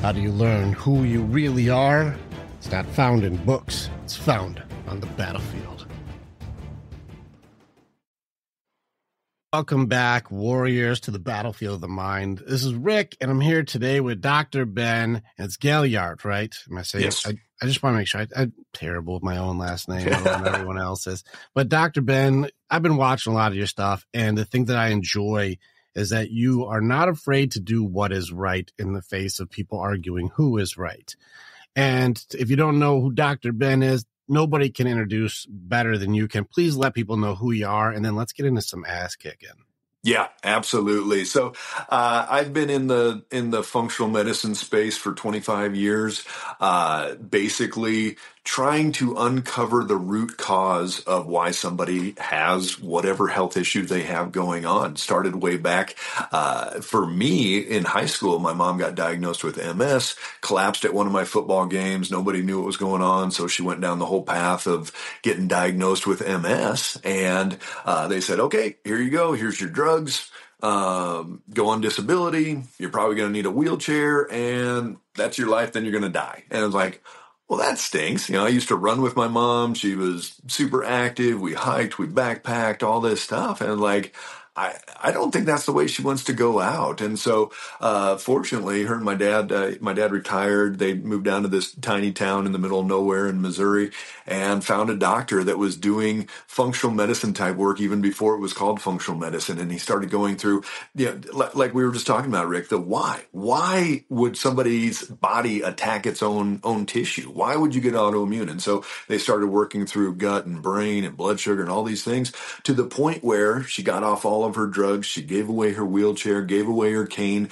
How do you learn who you really are? It's not found in books. It's found on the battlefield. Welcome back, warriors, to the battlefield of the mind. This is Rick, and I'm here today with Dr. Ben. And it's Galyardt, right? Am I saying? Yes. I just want to make sure. I'm terrible with my own last name. I don't know everyone else's. But Dr. Ben, I've been watching a lot of your stuff, and the thing that I enjoy is that you are not afraid to do what is right in the face of people arguing who is right. And if you don't know who Dr. Ben is, nobody can introduce better than you can. Please let people know who you are, and then let's get into some ass kicking. Yeah, absolutely. So I've been in the functional medicine space for 25 years, basically trying to uncover the root cause of why somebody has whatever health issue they have going on. Started way back. For me, in high school, my mom got diagnosed with MS, collapsed at one of my football games. Nobody knew what was going on, so she went down the whole path of getting diagnosed with MS. And they said, okay, here you go. Here's your drugs. Go on disability. You're probably going to need a wheelchair, and that's your life. Then you're going to die. And I was like, well, that stinks. I used to run with my mom. She was super active. We hiked, we backpacked, all this stuff. And I don't think that's the way she wants to go out. And so, fortunately, her and my dad retired. They moved down to this tiny town in the middle of nowhere in Missouri and found a doctor that was doing functional medicine type work even before it was called functional medicine. And he started going through, like we were just talking about, Rick, the why. Why would somebody's body attack its own tissue? Why would you get autoimmune? And so they started working through gut and brain and blood sugar and all these things to the point where she got off all of her drugs. She gave away her wheelchair, gave away her cane.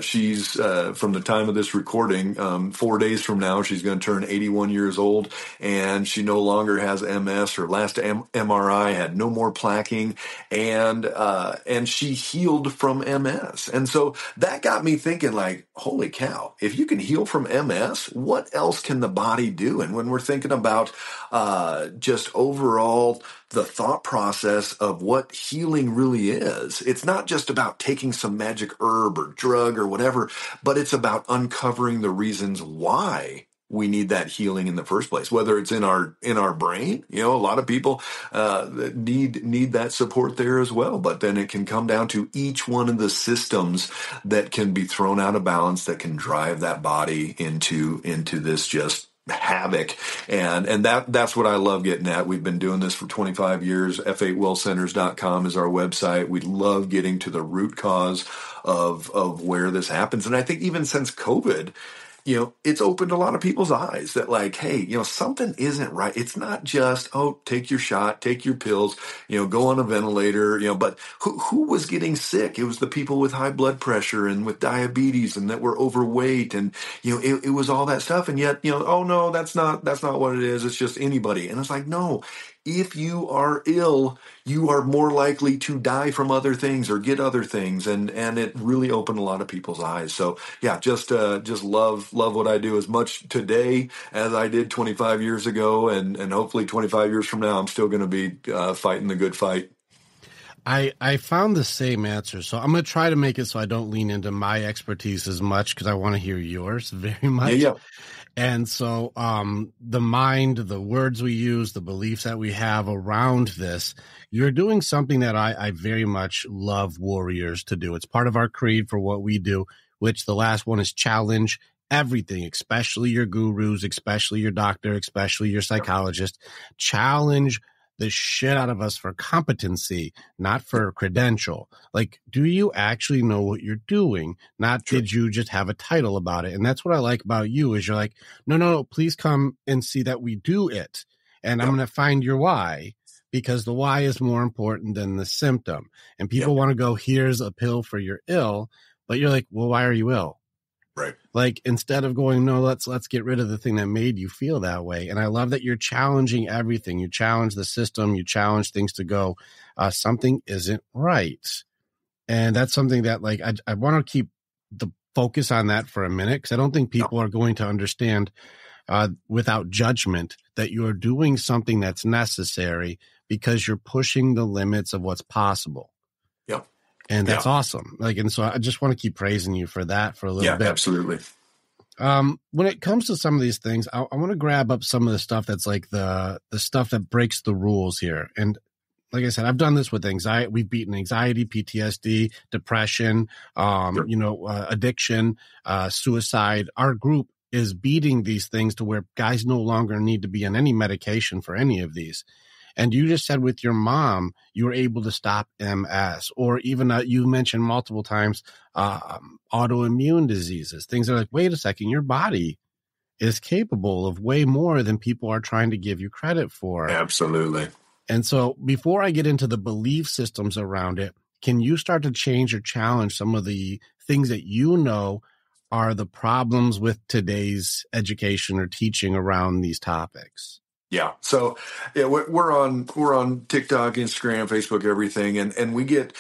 She's from the time of this recording, 4 days from now, she's going to turn 81 years old, and she no longer has MS. Her last MRI had no more plaquing, and she healed from MS. And so that got me thinking, like, holy cow, if you can heal from MS, what else can the body do? And when we're thinking about just overall the thought process of what healing really is, it's not just about taking some magic herb or drug or whatever, but it's about uncovering the reasons why we need that healing in the first place, whether it's in our brain. A lot of people need that support there as well, but then it can come down to each one of the systems that can be thrown out of balance, that can drive that body into this just havoc. And that's what I love getting at. We've been doing this for 25 years. F8wellcenters.com is our website. We love getting to the root cause of where this happens. And I think even since COVID, it's opened a lot of people's eyes that, like, hey, something isn't right. It's not just, take your shot, take your pills, go on a ventilator, but who was getting sick? It was the people with high blood pressure and with diabetes and that were overweight. And, it was all that stuff. And yet, oh no, that's not what it is. It's just anybody. And it's like, no, if you are ill, you are more likely to die from other things or get other things. And it really opened a lot of people's eyes. So yeah, just love what I do as much today as I did 25 years ago. And hopefully 25 years from now, I'm still going to be fighting the good fight. I found the same answer. So I'm going to try to make it so I don't lean into my expertise as much, because I want to hear yours very much. Yeah. And so the mind, the words we use, the beliefs that we have around this, you're doing something that I very much love warriors to do. It's part of our creed for what we do, which the last one is challenge everything, especially your gurus, especially your doctor, especially your psychologist. Challenge the shit out of us for competency, not for credential. Like, do you actually know what you're doing? Not did you just have a title about it? And that's what I like about you is you're like, no, please come and see that we do it. And I'm going to find your why, because the why is more important than the symptom. And people want to go, here's a pill for your ill, but you're like, well, why are you ill? Right. Like, instead of going, no, let's get rid of the thing that made you feel that way. And I love that you're challenging everything. You challenge the system. You challenge things to go, something isn't right. And that's something that, like, I want to keep the focus on that for a minute, because I don't think people are going to understand without judgment that you're doing something that's necessary because you're pushing the limits of what's possible. And that's awesome. Like, and so I just want to keep praising you for that for a little bit. Absolutely. When it comes to some of these things, I want to grab up some of the stuff that's like the stuff that breaks the rules here. And like I said, I've done this with anxiety. We've beaten anxiety, PTSD, depression, addiction, suicide. Our group is beating these things to where guys no longer need to be on any medication for any of these. And you just said with your mom, you were able to stop MS, or even you mentioned multiple times autoimmune diseases, things that are like, wait a second, your body is capable of way more than people are trying to give you credit for. Absolutely. And so before I get into the belief systems around it, can you start to change or challenge some of the things that you know are the problems with today's education or teaching around these topics? Yeah. So yeah, we're on TikTok, Instagram, Facebook, everything. And we get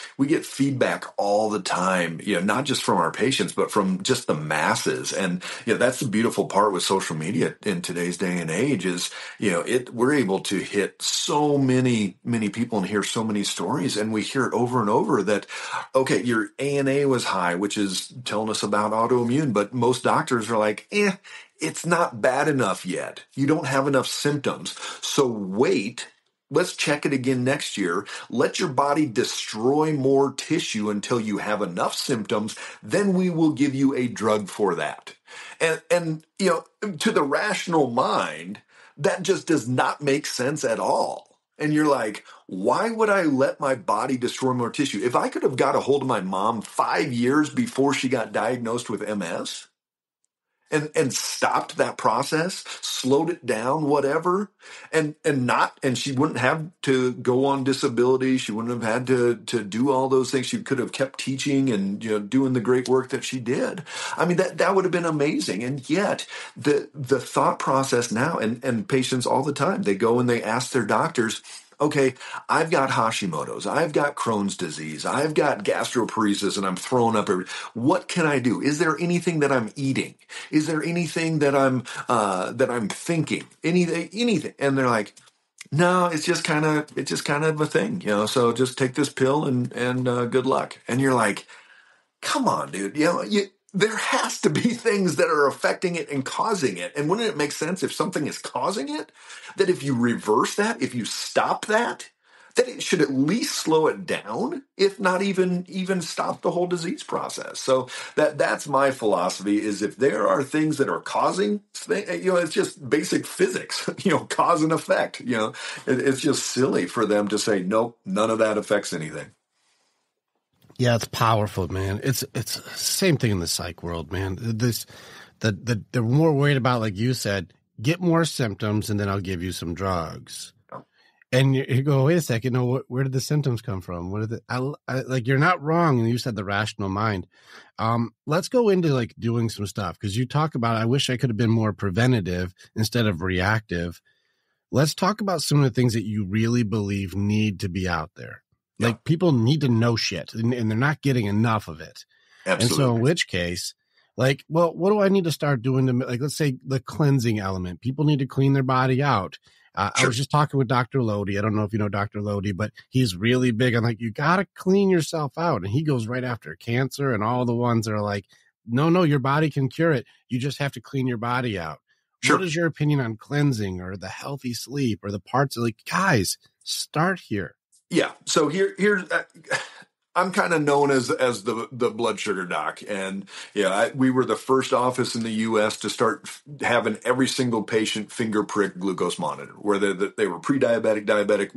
feedback all the time, not just from our patients, but from just the masses. And, that's the beautiful part with social media in today's day and age is, we're able to hit so many people and hear so many stories. And we hear it over and over that, okay, your ANA was high, which is telling us about autoimmune, but most doctors are like, it's not bad enough yet. You don't have enough symptoms. So wait, let's check it again next year. Let your body destroy more tissue until you have enough symptoms. Then we will give you a drug for that. And to the rational mind, that just does not make sense at all. And you're like, why would I let my body destroy more tissue? If I could have got a hold of my mom 5 years before she got diagnosed with MS, and stopped that process, slowed it down, whatever, and she wouldn't have to go on disability. She wouldn't have had to do all those things. She could have kept teaching and doing the great work that she did. I mean, that would have been amazing. And yet the thought process now, and patients all the time, they go and they ask their doctors, okay, I've got Hashimoto's, I've got Crohn's disease, I've got gastroparesis, and I'm throwing up everything. What can I do? Is there anything that I'm eating? Is there anything that I'm thinking? Anything? And they're like, no, it's just kind of a thing, So just take this pill and good luck. And you're like, come on, dude, there has to be things that are affecting it and causing it. And wouldn't it make sense if something is causing it, that if you reverse that, if you stop that it should at least slow it down, if not even stop the whole disease process. So that's my philosophy is if there are things that are causing, it's just basic physics, cause and effect, it's just silly for them to say, nope, none of that affects anything. Yeah, it's powerful, man. It's the same thing in the psych world, man. They're more worried about, like you said, get more symptoms and then I'll give you some drugs. And you go, wait a second, no, where did the symptoms come from? What are like, you're not wrong. And you said the rational mind. Let's go into like doing some stuff because you talk about, I wish I could have been more preventative instead of reactive. Let's talk about some of the things that you really believe need to be out there. Yeah. Like people need to know shit and they're not getting enough of it. Absolutely. And so in which case, like, well, what do I need to start doing to, like, let's say the cleansing element, people need to clean their body out. Sure. I was just talking with Dr. Lodi. I don't know if you know Dr. Lodi, but he's really big on like, you got to clean yourself out. And he goes right after cancer and all the ones that are like, no, your body can cure it. You just have to clean your body out. Sure. What is your opinion on cleansing or the healthy sleep or the parts of like, guys, start here. Yeah. So here's I'm kind of known as the blood sugar doc, and we were the first office in the U.S. to start having every single patient finger prick glucose monitor, whether they were pre-diabetic, diabetic,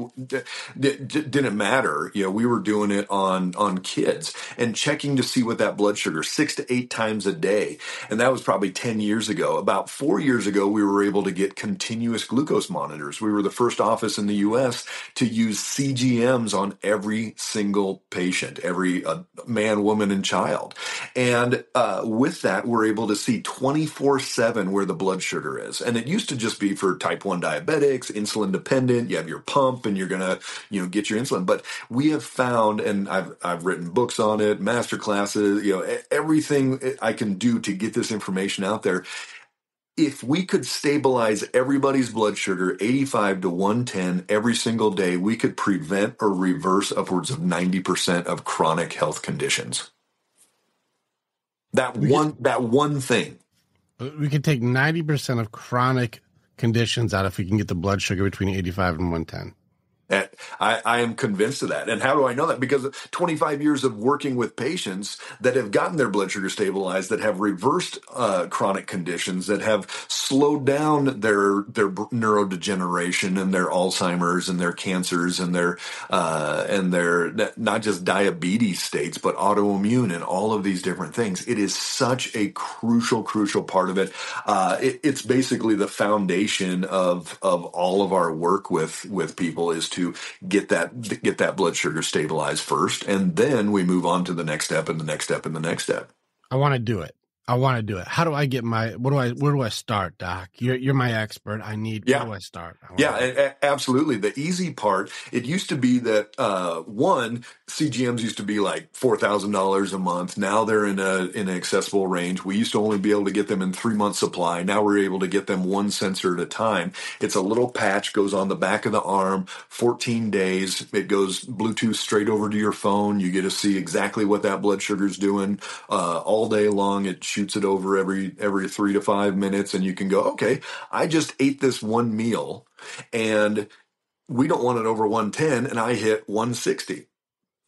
didn't matter. We were doing it on kids and checking to see what that blood sugar 6 to 8 times a day, and that was probably 10 years ago. About 4 years ago, we were able to get continuous glucose monitors. We were the first office in the U.S. to use CGMs on every single patient. Every man, woman, and child. And with that, we're able to see 24/7 where the blood sugar is. And it used to just be for type 1 diabetics, insulin dependent. You have your pump and you're going to, get your insulin. But we have found, and I've written books on it, master classes, everything I can do to get this information out there. If we could stabilize everybody's blood sugar 85 to 110 every single day, we could prevent or reverse upwards of 90% of chronic health conditions. That one thing. We can take 90% of chronic conditions out if we can get the blood sugar between 85 and 110. And I am convinced of that. And how do I know that? Because of 25 years of working with patients that have gotten their blood sugar stabilized, that have reversed chronic conditions, that have slowed down their neurodegeneration and their Alzheimer's and their cancers and their not just diabetes states, but autoimmune and all of these different things. It is such a crucial part of it. It's basically the foundation of all of our work with people is to get that blood sugar stabilized first, and then we move on to the next step and the next step and the next step. I want to do it. How do I get where do I start, Doc? You're my expert. Where do I start? Absolutely. The easy part, it used to be that, CGMs used to be like $4,000 a month. Now they're in an accessible range. We used to only be able to get them in 3-month supply. Now we're able to get them one sensor at a time. It's a little patch, goes on the back of the arm, 14 days. It goes Bluetooth straight over to your phone. You get to see exactly what that blood sugar's doing, all day long. It shoots it over every 3 to 5 minutes, and you can go, okay, I just ate this one meal and we don't want it over 110 and I hit 160.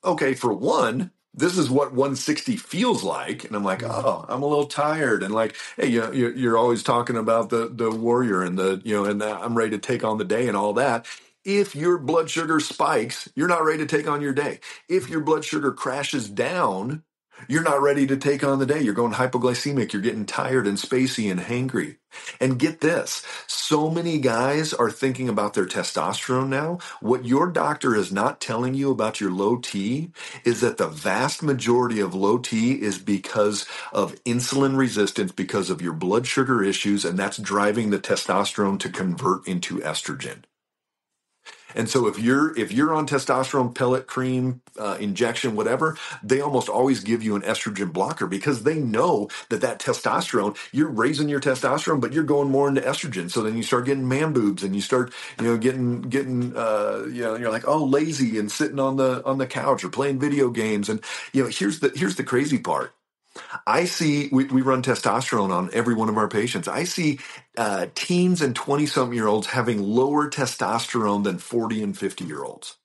Okay, for one, this is what 160 feels like. And I'm like, oh, I'm a little tired. And like, hey, you're always talking about the warrior and I'm ready to take on the day and all that. If your blood sugar spikes, you're not ready to take on your day. If your blood sugar crashes down, you're not ready to take on the day. You're going hypoglycemic. You're getting tired and spacey and hangry. And get this, so many guys are thinking about their testosterone now. What your doctor is not telling you about your low T is that the vast majority of low T is because of insulin resistance, because of your blood sugar issues, and that's driving the testosterone to convert into estrogen. And so if you're on testosterone pellet cream, injection, whatever, they almost always give you an estrogen blocker because they know that testosterone, you're raising your testosterone, but you're going more into estrogen. So then you start getting man boobs and you start, getting you're like, oh, lazy and sitting on the couch or playing video games. And, here's the crazy part. I see, we run testosterone on every one of our patients. I see teens and 20-something-year-olds having lower testosterone than 40 and 50-year-olds.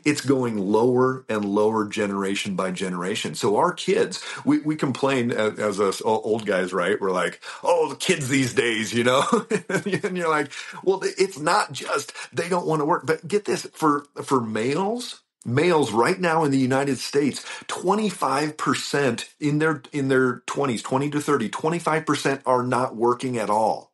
It's going lower and lower generation by generation. So our kids, we complain as us old guys, right? We're like, oh, the kids these days, and you're like, well, it's not just they don't want to work. But get this, for males right now in the United States, 25% in their 20s, 20 to 30, 25% are not working at all.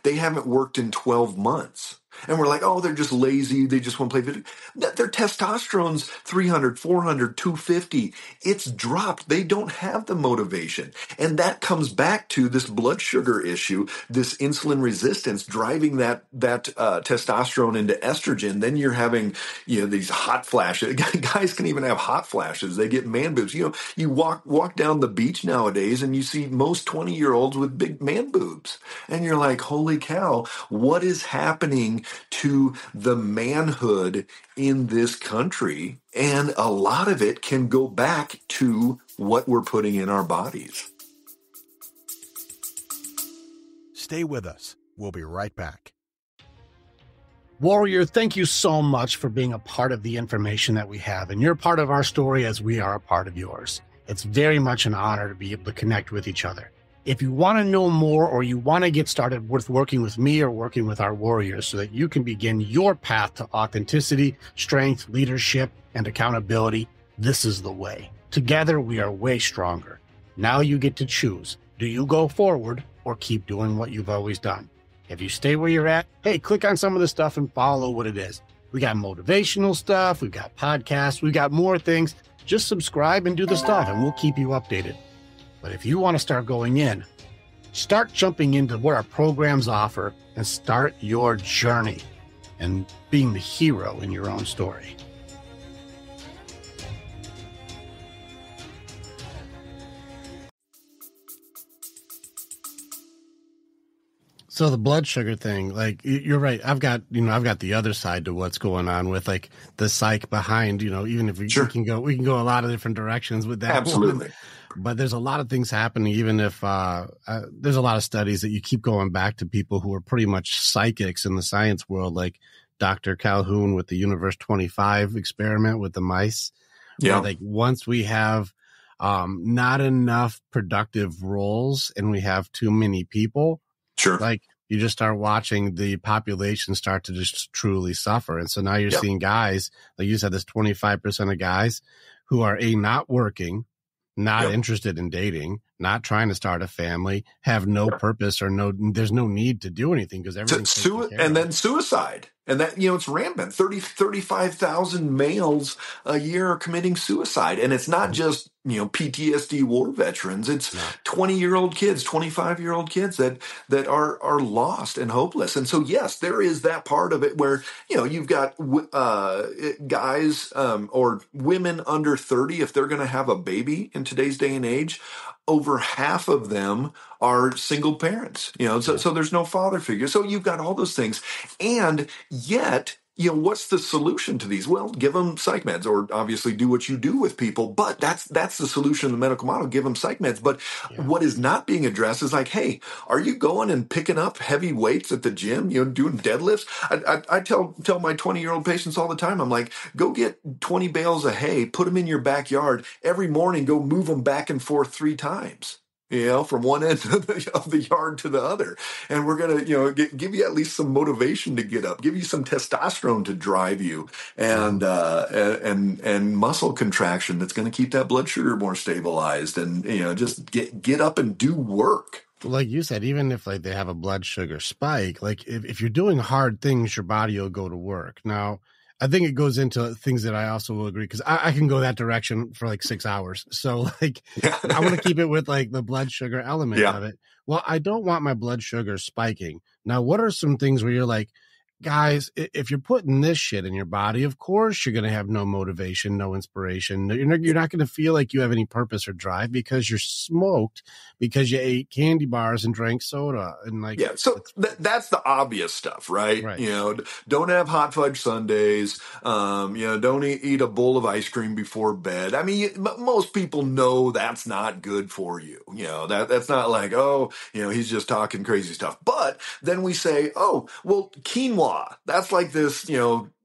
They haven't worked in 12 months. And we're like, oh, they're just lazy. They just want to play video. Their testosterone's 300, 400, 250. It's dropped. They don't have the motivation. And that comes back to this blood sugar issue, this insulin resistance driving that testosterone into estrogen. Then you're having, these hot flashes. Guys can even have hot flashes. They get man boobs. You walk down the beach nowadays and you see most 20-year-olds with big man boobs. And you're like, holy cow, what is happening to the manhood in this country? And a lot of it can go back to what we're putting in our bodies. Stay with us. We'll be right back. Warrior, thank you so much for being a part of the information that we have. And you're part of our story as we are a part of yours. It's very much an honor to be able to connect with each other. If you want to know more or you want to get started with working with me or working with our warriors so that you can begin your path to authenticity, strength, leadership, and accountability, this is the way. Together, we are way stronger. Now you get to choose. Do you go forward or keep doing what you've always done? If you stay where you're at, hey, click on some of the stuff and follow what it is. We got motivational stuff. We've got podcasts. We've got more things. Just subscribe and do the stuff and we'll keep you updated. But if you want to start going in, start jumping into what our programs offer and start your journey and being the hero in your own story. So the blood sugar thing, like you're right. I've got the other side to what's going on with like the psych behind, even if we can go a lot of different directions with that. Absolutely. But there's a lot of things happening, even if there's a lot of studies that you keep going back to people who are pretty much psychics in the science world, like Dr. Calhoun with the Universe 25 experiment with the mice. Yeah. Where, like, once we have not enough productive roles and we have too many people, Sure. like, you just start watching the population start to just truly suffer. And so now you're seeing guys, like you said, this 25% of guys who are not working, not interested in dating, not trying to start a family, have no purpose or there's no need to do anything because everything's taken care of. Then suicide. And that, it's rampant. 35,000 males a year are committing suicide. And it's not just, PTSD war veterans. It's 20-year-old kids, 25-year-old kids that are lost and hopeless. And so, yes, there is that part of it where, you've got guys or women under 30, if they're going to have a baby in today's day and age, over half of them are single parents, so there's no father figure. So you've got all those things. And yet, what's the solution to these? Well, give them psych meds, or obviously do what you do with people. But that's the solution in the medical model, give them psych meds. But what is not being addressed is like, hey, are you going and picking up heavy weights at the gym, doing deadlifts? I tell my 20-year-old patients all the time, I'm like, go get 20 bales of hay, put them in your backyard every morning, go move them back and forth 3 times. From one end of the yard to the other. And we're going to, give you at least some motivation to get up, give you some testosterone to drive you, and muscle contraction that's going to keep that blood sugar more stabilized, and, just get up and do work. Like you said, even if like they have a blood sugar spike, like if you're doing hard things, your body will go to work. Now, I think it goes into things that I also will agree, because I can go that direction for like 6 hours. So like, I want to keep it with like the blood sugar element of it. Well, I don't want my blood sugar spiking. Now, what are some things where you're like, guys, if you're putting this shit in your body, of course you're going to have no motivation, no inspiration. You're not going to feel like you have any purpose or drive because you're smoked, because you ate candy bars and drank soda. And like, so that's the obvious stuff, right? Don't have hot fudge sundaes. Don't eat a bowl of ice cream before bed. I mean, most people know that's not good for you. That's not like, he's just talking crazy stuff. But then we say, oh, well, quinoa. That's like this,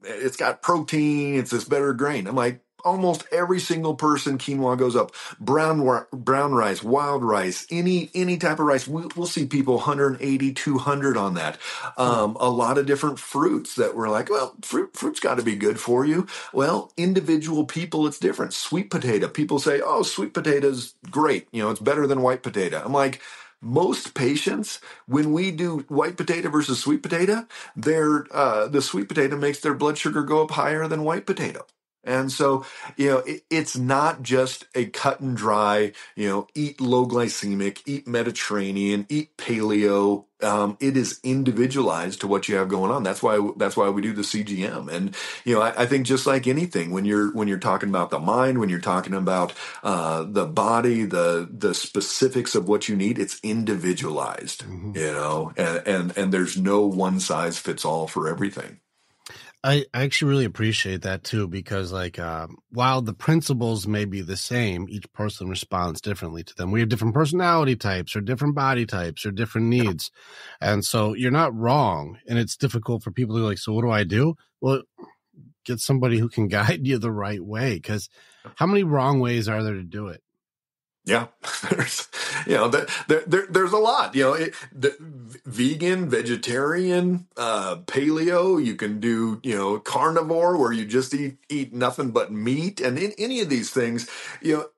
it's got protein, it's this better grain. I'm like, almost every single person, quinoa goes up. Brown rice, wild rice, any type of rice. We'll see people 180, 200 on that. A lot of different fruits that we're like, well, fruit's got to be good for you. Well, individual people, it's different. Sweet potato. People say, oh, sweet potato's great. It's better than white potato. I'm like, most patients, when we do white potato versus sweet potato, the sweet potato makes their blood sugar go up higher than white potato. And so, it's not just a cut and dry, eat low glycemic, eat Mediterranean, eat paleo. It is individualized to what you have going on. That's why we do the CGM. And, I think just like anything, when you're talking about the mind, when you're talking about the body, the specifics of what you need, it's individualized, and there's no one size fits all for everything. I actually really appreciate that too, because like, while the principles may be the same, each person responds differently to them. We have different personality types or different body types or different needs. And so you're not wrong. And it's difficult for people to be like, so what do I do? Well, get somebody who can guide you the right way. Because how many wrong ways are there to do it? Yeah, there's a lot, vegan, vegetarian, paleo, you can do, carnivore where you just eat nothing but meat, and in any of these things,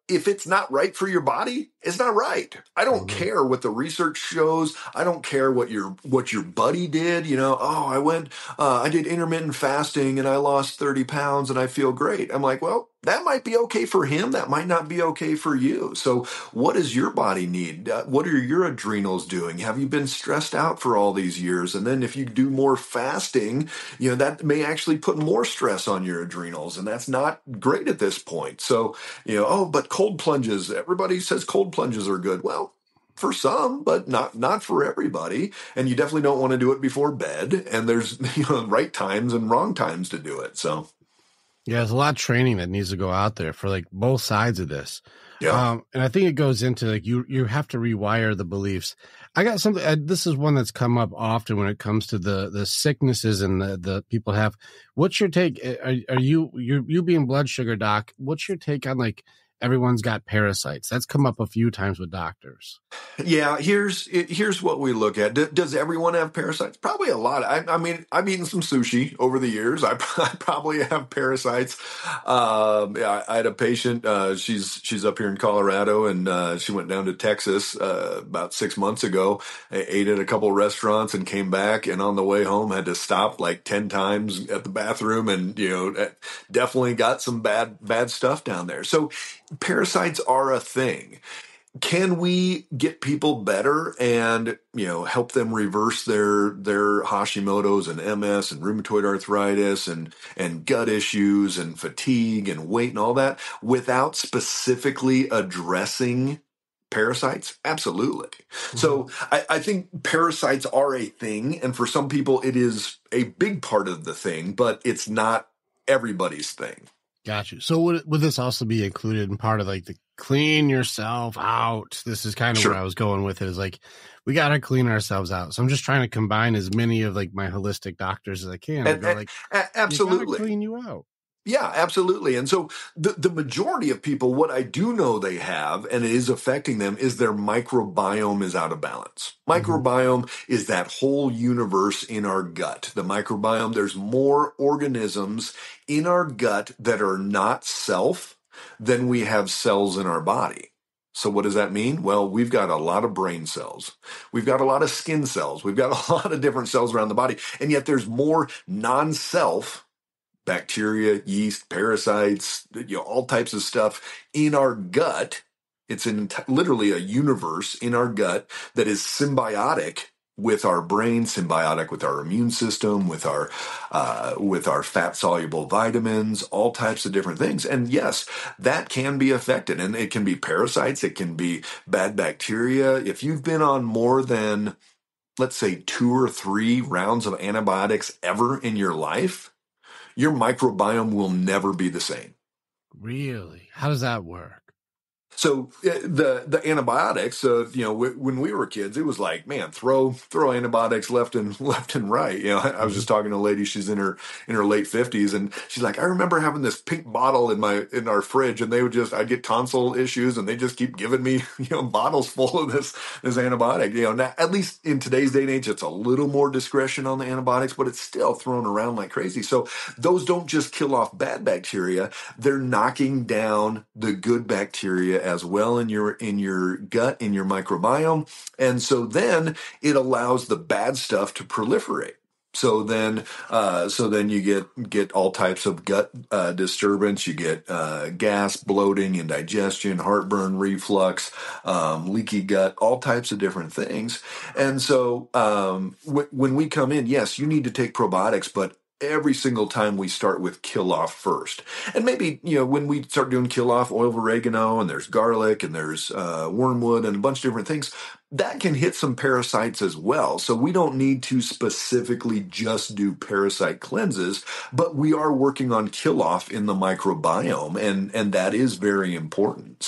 if it's not right for your body, it's not right. I don't care what the research shows. I don't care what your buddy did. I did intermittent fasting and I lost 30 pounds and I feel great. I'm like, well, that might be okay for him. That might not be okay for you. So what does your body need? What are your adrenals doing? Have you been stressed out for all these years? And then if you do more fasting, that may actually put more stress on your adrenals. And that's not great at this point. So, but cold plunges, everybody says cold plunges are good. Well, for some, but not for everybody. And you definitely don't want to do it before bed. And there's right times and wrong times to do it. So. Yeah, there's a lot of training that needs to go out there for like both sides of this. Yeah. And I think it goes into like you have to rewire the beliefs. I got something. This is one that's come up often when it comes to the sicknesses and the people have. What's your take? Are you being blood sugar doc? What's your take on like everyone's got parasites? That's come up a few times with doctors. Yeah, here's what we look at. Does everyone have parasites? Probably a lot. I mean, I've eaten some sushi over the years. I probably have parasites. Yeah, I had a patient. She's up here in Colorado, and she went down to Texas about 6 months ago. Ate at a couple restaurants and came back. And on the way home, had to stop like 10 times at the bathroom, and definitely got some bad stuff down there. So parasites are a thing. Can we get people better and help them reverse their Hashimoto's and MS and rheumatoid arthritis and gut issues and fatigue and weight and all that without specifically addressing parasites? Absolutely. Mm-hmm. So I think parasites are a thing, and for some people it is a big part of the thing, but it's not everybody's thing. Got you. So would this also be included in part of like the clean yourself out? This is kind of Sure. where I was going with it, is like, we got to clean ourselves out. So I'm just trying to combine as many of like my holistic doctors as I can. Absolutely. You gotta clean you out. Yeah, absolutely. And so the majority of people, what I do know they have, and it is affecting them, is their microbiome is out of balance. Microbiome is that whole universe in our gut. The microbiome, there's more organisms in our gut that are not self than we have cells in our body. So what does that mean? Well, we've got a lot of brain cells. We've got a lot of skin cells. We've got a lot of different cells around the body. And yet there's more non-self bacteria, yeast, parasites, all types of stuff in our gut. It's literally a universe in our gut that is symbiotic with our brain, symbiotic with our immune system, with our fat soluble vitamins, all types of different things. And yes, that can be affected, and it can be parasites, it can be bad bacteria. If you've been on more than, let's say, 2 or 3 rounds of antibiotics ever in your life, your microbiome will never be the same. Really? How does that work? So the antibiotics, when we were kids, it was like, man, throw antibiotics left and right. I was just talking to a lady; she's in her late 50s, and she's like, I remember having this pink bottle in our fridge, and I'd get tonsil issues, and they just keep giving me bottles full of this antibiotic. Now, at least in today's day and age, it's a little more discretion on the antibiotics, but it's still thrown around like crazy. So those don't just kill off bad bacteria; they're knocking down the good bacteria as well in your gut, in your microbiome. And so then it allows the bad stuff to proliferate. So then you get all types of gut disturbance. You get gas, bloating, indigestion, heartburn, reflux, leaky gut, all types of different things. And so when we come in, yes, you need to take probiotics, but every single time we start with kill off first. And maybe, when we start doing kill off, oil of oregano, and there's garlic, and there's wormwood, and a bunch of different things, that can hit some parasites as well. So we don't need to specifically just do parasite cleanses, but we are working on kill off in the microbiome, and that is very important.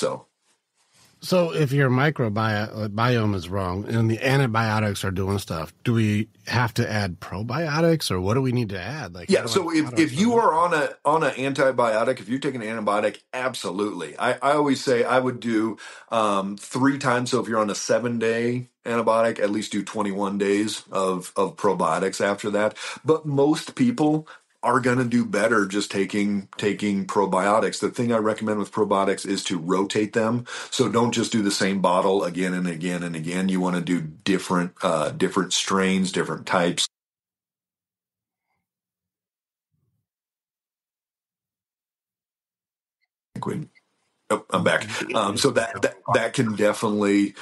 So if your microbiome is wrong and the antibiotics are doing stuff, do we have to add probiotics, or what do we need to add? So if you are on an antibiotic, if you're taking an antibiotic, absolutely. I always say I would do 3 times. So if you're on a 7-day antibiotic, at least do 21 days of probiotics after that. But most people are going to do better just taking probiotics. The thing I recommend with probiotics is to rotate them. So don't just do the same bottle again and again and again. You want to do different strains, different types. Oh, I'm back. So that can definitely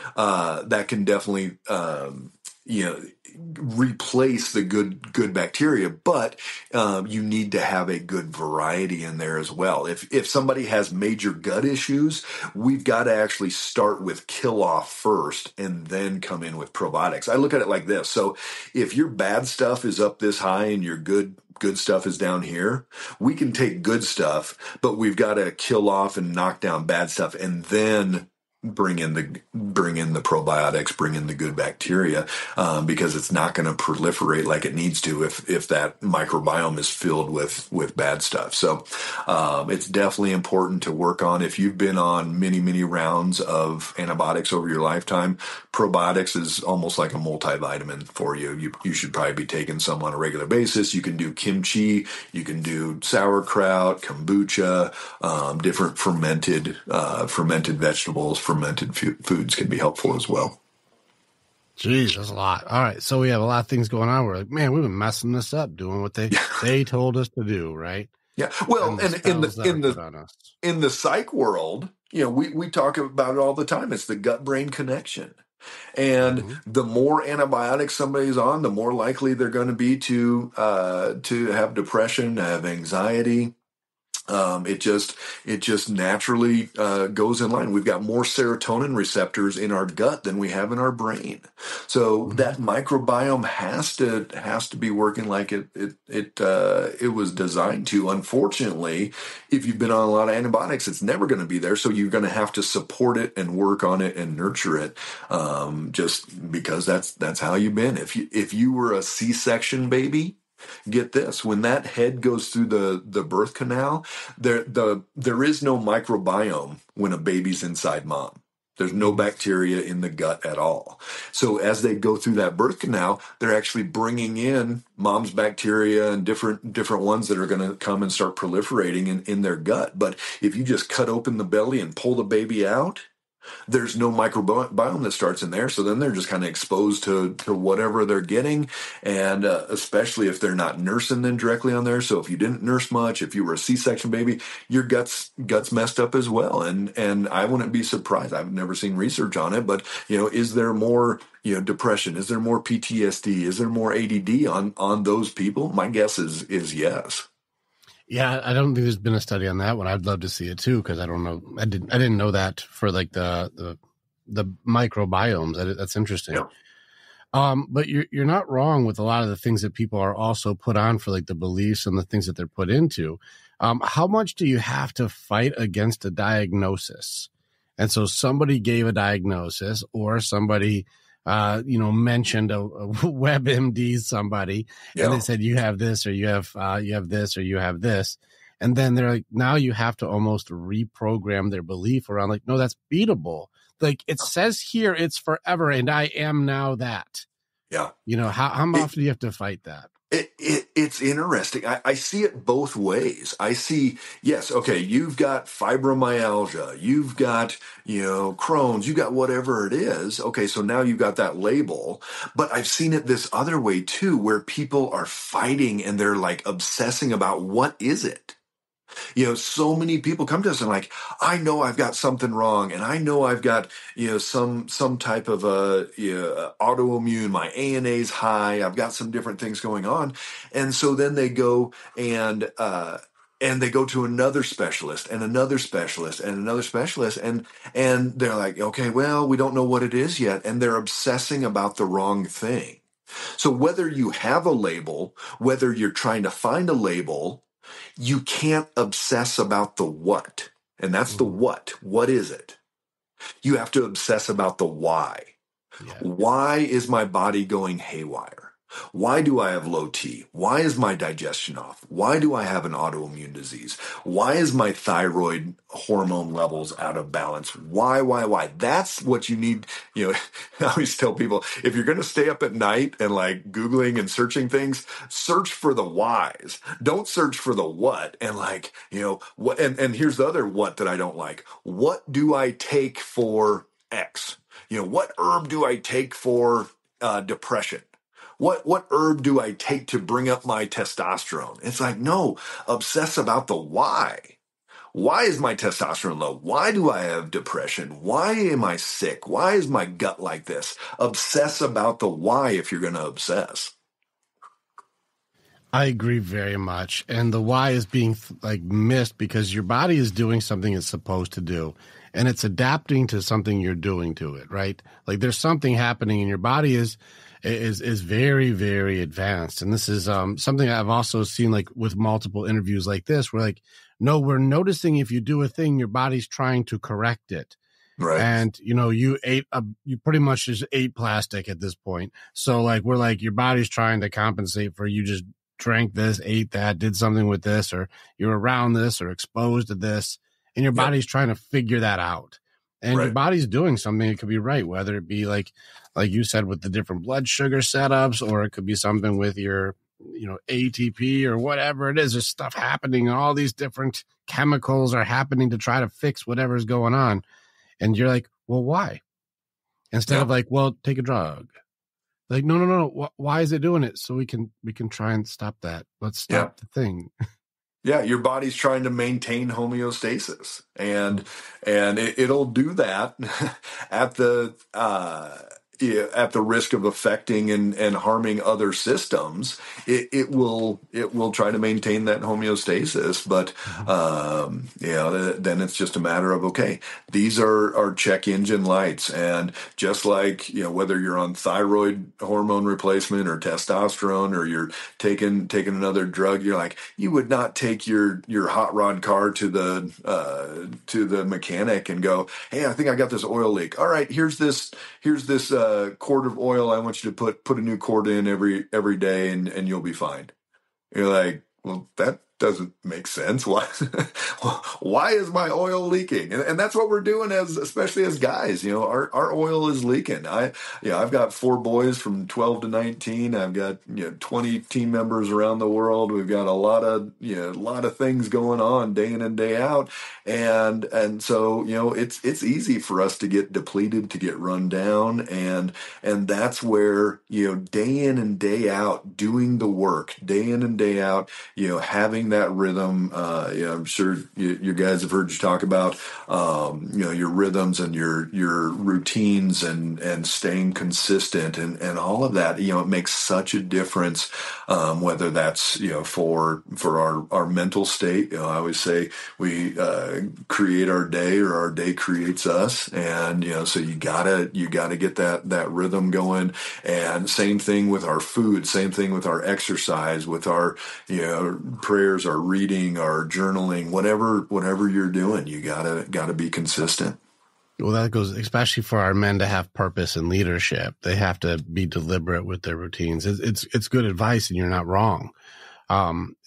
replace the good bacteria, but you need to have a good variety in there as well. If somebody has major gut issues, we've got to actually start with kill off first and then come in with probiotics. I look at it like this. So if your bad stuff is up this high and your good stuff is down here, we can take good stuff, but we've got to kill off and knock down bad stuff and then bring in the probiotics, bring in the good bacteria, because it's not going to proliferate like it needs to if that microbiome is filled with bad stuff. So it's definitely important to work on. If you've been on many rounds of antibiotics over your lifetime, probiotics is almost like a multivitamin for you. You should probably be taking some on a regular basis. You can do kimchi, you can do sauerkraut, kombucha, different fermented vegetables, fermented foods can be helpful as well. Jeez, that's a lot. All right. So we have a lot of things going on. We're like, man, we've been messing this up, doing what they told us to do, right? Yeah. Well, and in the psych world, we talk about it all the time. It's the gut-brain connection. And the more antibiotics somebody's on, the more likely they're going to be to have depression, to have anxiety. It just naturally goes in line. We've got more serotonin receptors in our gut than we have in our brain. So that microbiome has to be working like it was designed to. Unfortunately, if you've been on a lot of antibiotics, it's never going to be there. So you're going to have to support it and work on it and nurture it, just because that's how you've been. If you were a C-section baby, get this, when that head goes through the birth canal, there is no microbiome when a baby's inside mom. There's no bacteria in the gut at all. So as they go through that birth canal, they're actually bringing in mom's bacteria and different ones that are going to come and start proliferating in their gut. But if you just cut open the belly and pull the baby out, there's no microbiome that starts in there. So then they're just kind of exposed to whatever they're getting. And especially if they're not nursing them directly on there. So if you didn't nurse much, if you were a C-section baby, your guts messed up as well. And I wouldn't be surprised. I've never seen research on it, but is there more, depression? Is there more PTSD? Is there more ADD on those people? My guess is yes. Yeah, I don't think there's been a study on that one. I'd love to see it too, because I don't know. I didn't know that for like the microbiomes. That's interesting. Yeah. But you're not wrong with a lot of the things that people are also put on for like the beliefs and the things that they're put into. How much do you have to fight against a diagnosis? And so somebody gave a diagnosis, or somebody mentioned a WebMD somebody, and they said, you have this, or you have this, or you have this. And then they're like, now you have to almost reprogram their belief around like, no, that's beatable. Like it says here it's forever, and I am now that. Yeah. How often do you have to fight that? It's interesting. I see it both ways. I see, yes, okay, you've got fibromyalgia, you've got, Crohn's, you got whatever it is. Okay, so now you've got that label. But I've seen it this other way too, where people are fighting and they're like obsessing about what is it. So many people come to us and like, I know I've got something wrong, and I know I've got, some type of autoimmune. My ANA's high. I've got some different things going on, and so then they go and they go to another specialist and another specialist and another specialist, and they're like, okay, well, we don't know what it is yet, and they're obsessing about the wrong thing. So whether you have a label, whether you're trying to find a label, you can't obsess about the what. And that's the what. What is it? You have to obsess about the why. Yeah. Why is my body going haywire? Why do I have low T? Why is my digestion off? Why do I have an autoimmune disease? Why is my thyroid hormone levels out of balance? Why? That's what you need. I always tell people, if you're going to stay up at night and like Googling and searching things, search for the whys. Don't search for the what. And like, what, and here's the other what that I don't like. What do I take for X? What herb do I take for depression? What herb do I take to bring up my testosterone? It's like, no, obsess about the why. Why is my testosterone low? Why do I have depression? Why am I sick? Why is my gut like this? Obsess about the why if you're going to obsess. I agree very much. And the why is being like missed because your body is doing something it's supposed to do, and it's adapting to something you're doing to it, right? Like there's something happening and your body is very, very advanced. And this is something I've also seen like with multiple interviews like this, where like, no, we're noticing if you do a thing, your body's trying to correct it. Right. And, you know, you pretty much just ate plastic at this point. So like, we're like, your body's trying to compensate for you just drank this, ate that, did something with this, or you're around this or exposed to this. And your body's trying to figure that out. And your body's doing something. It could be right, whether it be like you said, with the different blood sugar setups, or it could be something with your, you know, ATP or whatever it is. There's stuff happening. All these different chemicals are happening to try to fix whatever's going on. And you're like, well, why? Instead of like, well, take a drug. Like, no. Why is it doing it? So we can try and stop that. Let's stop the thing. Yeah, your body's trying to maintain homeostasis, and it'll do that at the risk of affecting and harming other systems. It will try to maintain that homeostasis, but then it's just a matter of, okay, these are check engine lights, and just like, you know, whether you're on thyroid hormone replacement or testosterone, or you're taking another drug, you're like, you would not take your hot rod car to the mechanic and go, hey, I think I got this oil leak. All right, here's this quart of oil. I want you to put a new quart in every day, and you'll be fine. You're like, well, that doesn't make sense. Why is my oil leaking? And that's what we're doing, especially as guys. You know, our oil is leaking. I've got 4 boys from 12 to 19. I've got 20 team members around the world. We've got a lot of things going on day in and day out, and so it's easy for us to get depleted, to get run down, and that's where day in and day out doing the work, day in and day out, having that rhythm. I'm sure you guys have heard you talk about, your rhythms and your routines and staying consistent and all of that. It makes such a difference, whether that's, for our mental state. I always say we create our day, or our day creates us. And, so you gotta get that rhythm going. And same thing with our food, same thing with our exercise, with our, prayers, our reading, our journaling, whatever you're doing, you gotta be consistent. Well, that goes especially for our men to have purpose and leadership. They have to be deliberate with their routines. It's good advice, and you're not wrong.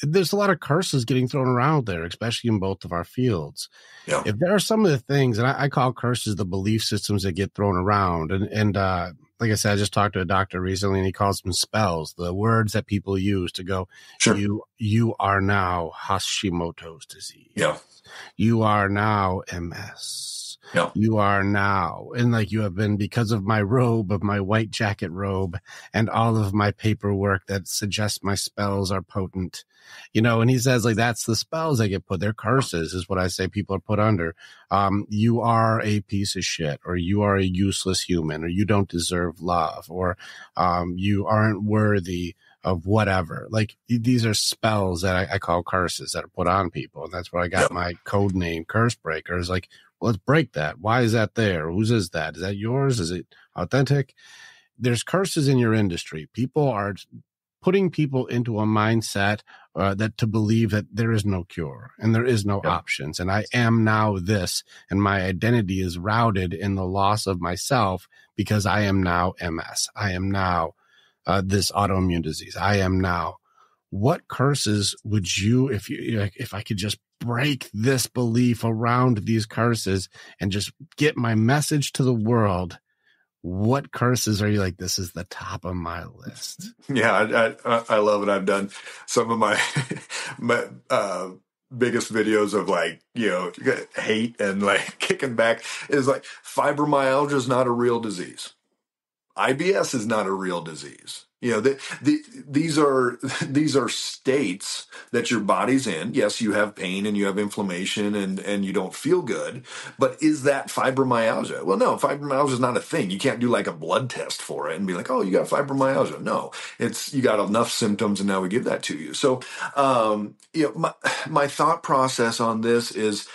There's a lot of curses getting thrown around there, especially in both of our fields. Yeah. If there are some of the things, and I call curses the belief systems that get thrown around, and like I said, I just talked to a doctor recently, and he calls them spells, the words that people use to go, sure, you are now Hashimoto's disease. Yeah. You are now MS. Yeah. You are now, and like you have been, because of my robe, of my white jacket robe, and all of my paperwork that suggests my spells are potent, and he says, like, that's the spells that get put. They're curses, is what I say people are put under. You are a piece of shit, or you are a useless human, or you don't deserve love, or you aren't worthy of whatever. Like, these are spells that I call curses that are put on people. And that's where I got my code name, Curse Breaker. Is like, well, let's break that. Why is that there? Whose is that? Is that yours? Is it authentic? There's curses in your industry. People are putting people into a mindset that to believe that there is no cure and there is no options. And I am now this, and my identity is routed in the loss of myself because I am now MS. I am now this autoimmune disease. I am now. What curses would you, if I could just break this belief around these curses and just get my message to the world, what curses are you like, this is the top of my list? Yeah, I love it. I've done some of my biggest videos of hate and like kicking back is like, fibromyalgia is not a real disease. IBS is not a real disease. These are states that your body's in. Yes, you have pain and you have inflammation and you don't feel good, but is that fibromyalgia? Well, no, fibromyalgia is not a thing. You can't do like a blood test for it and be like, oh, you got fibromyalgia. No, you got enough symptoms and now we give that to you. So, my thought process on this is,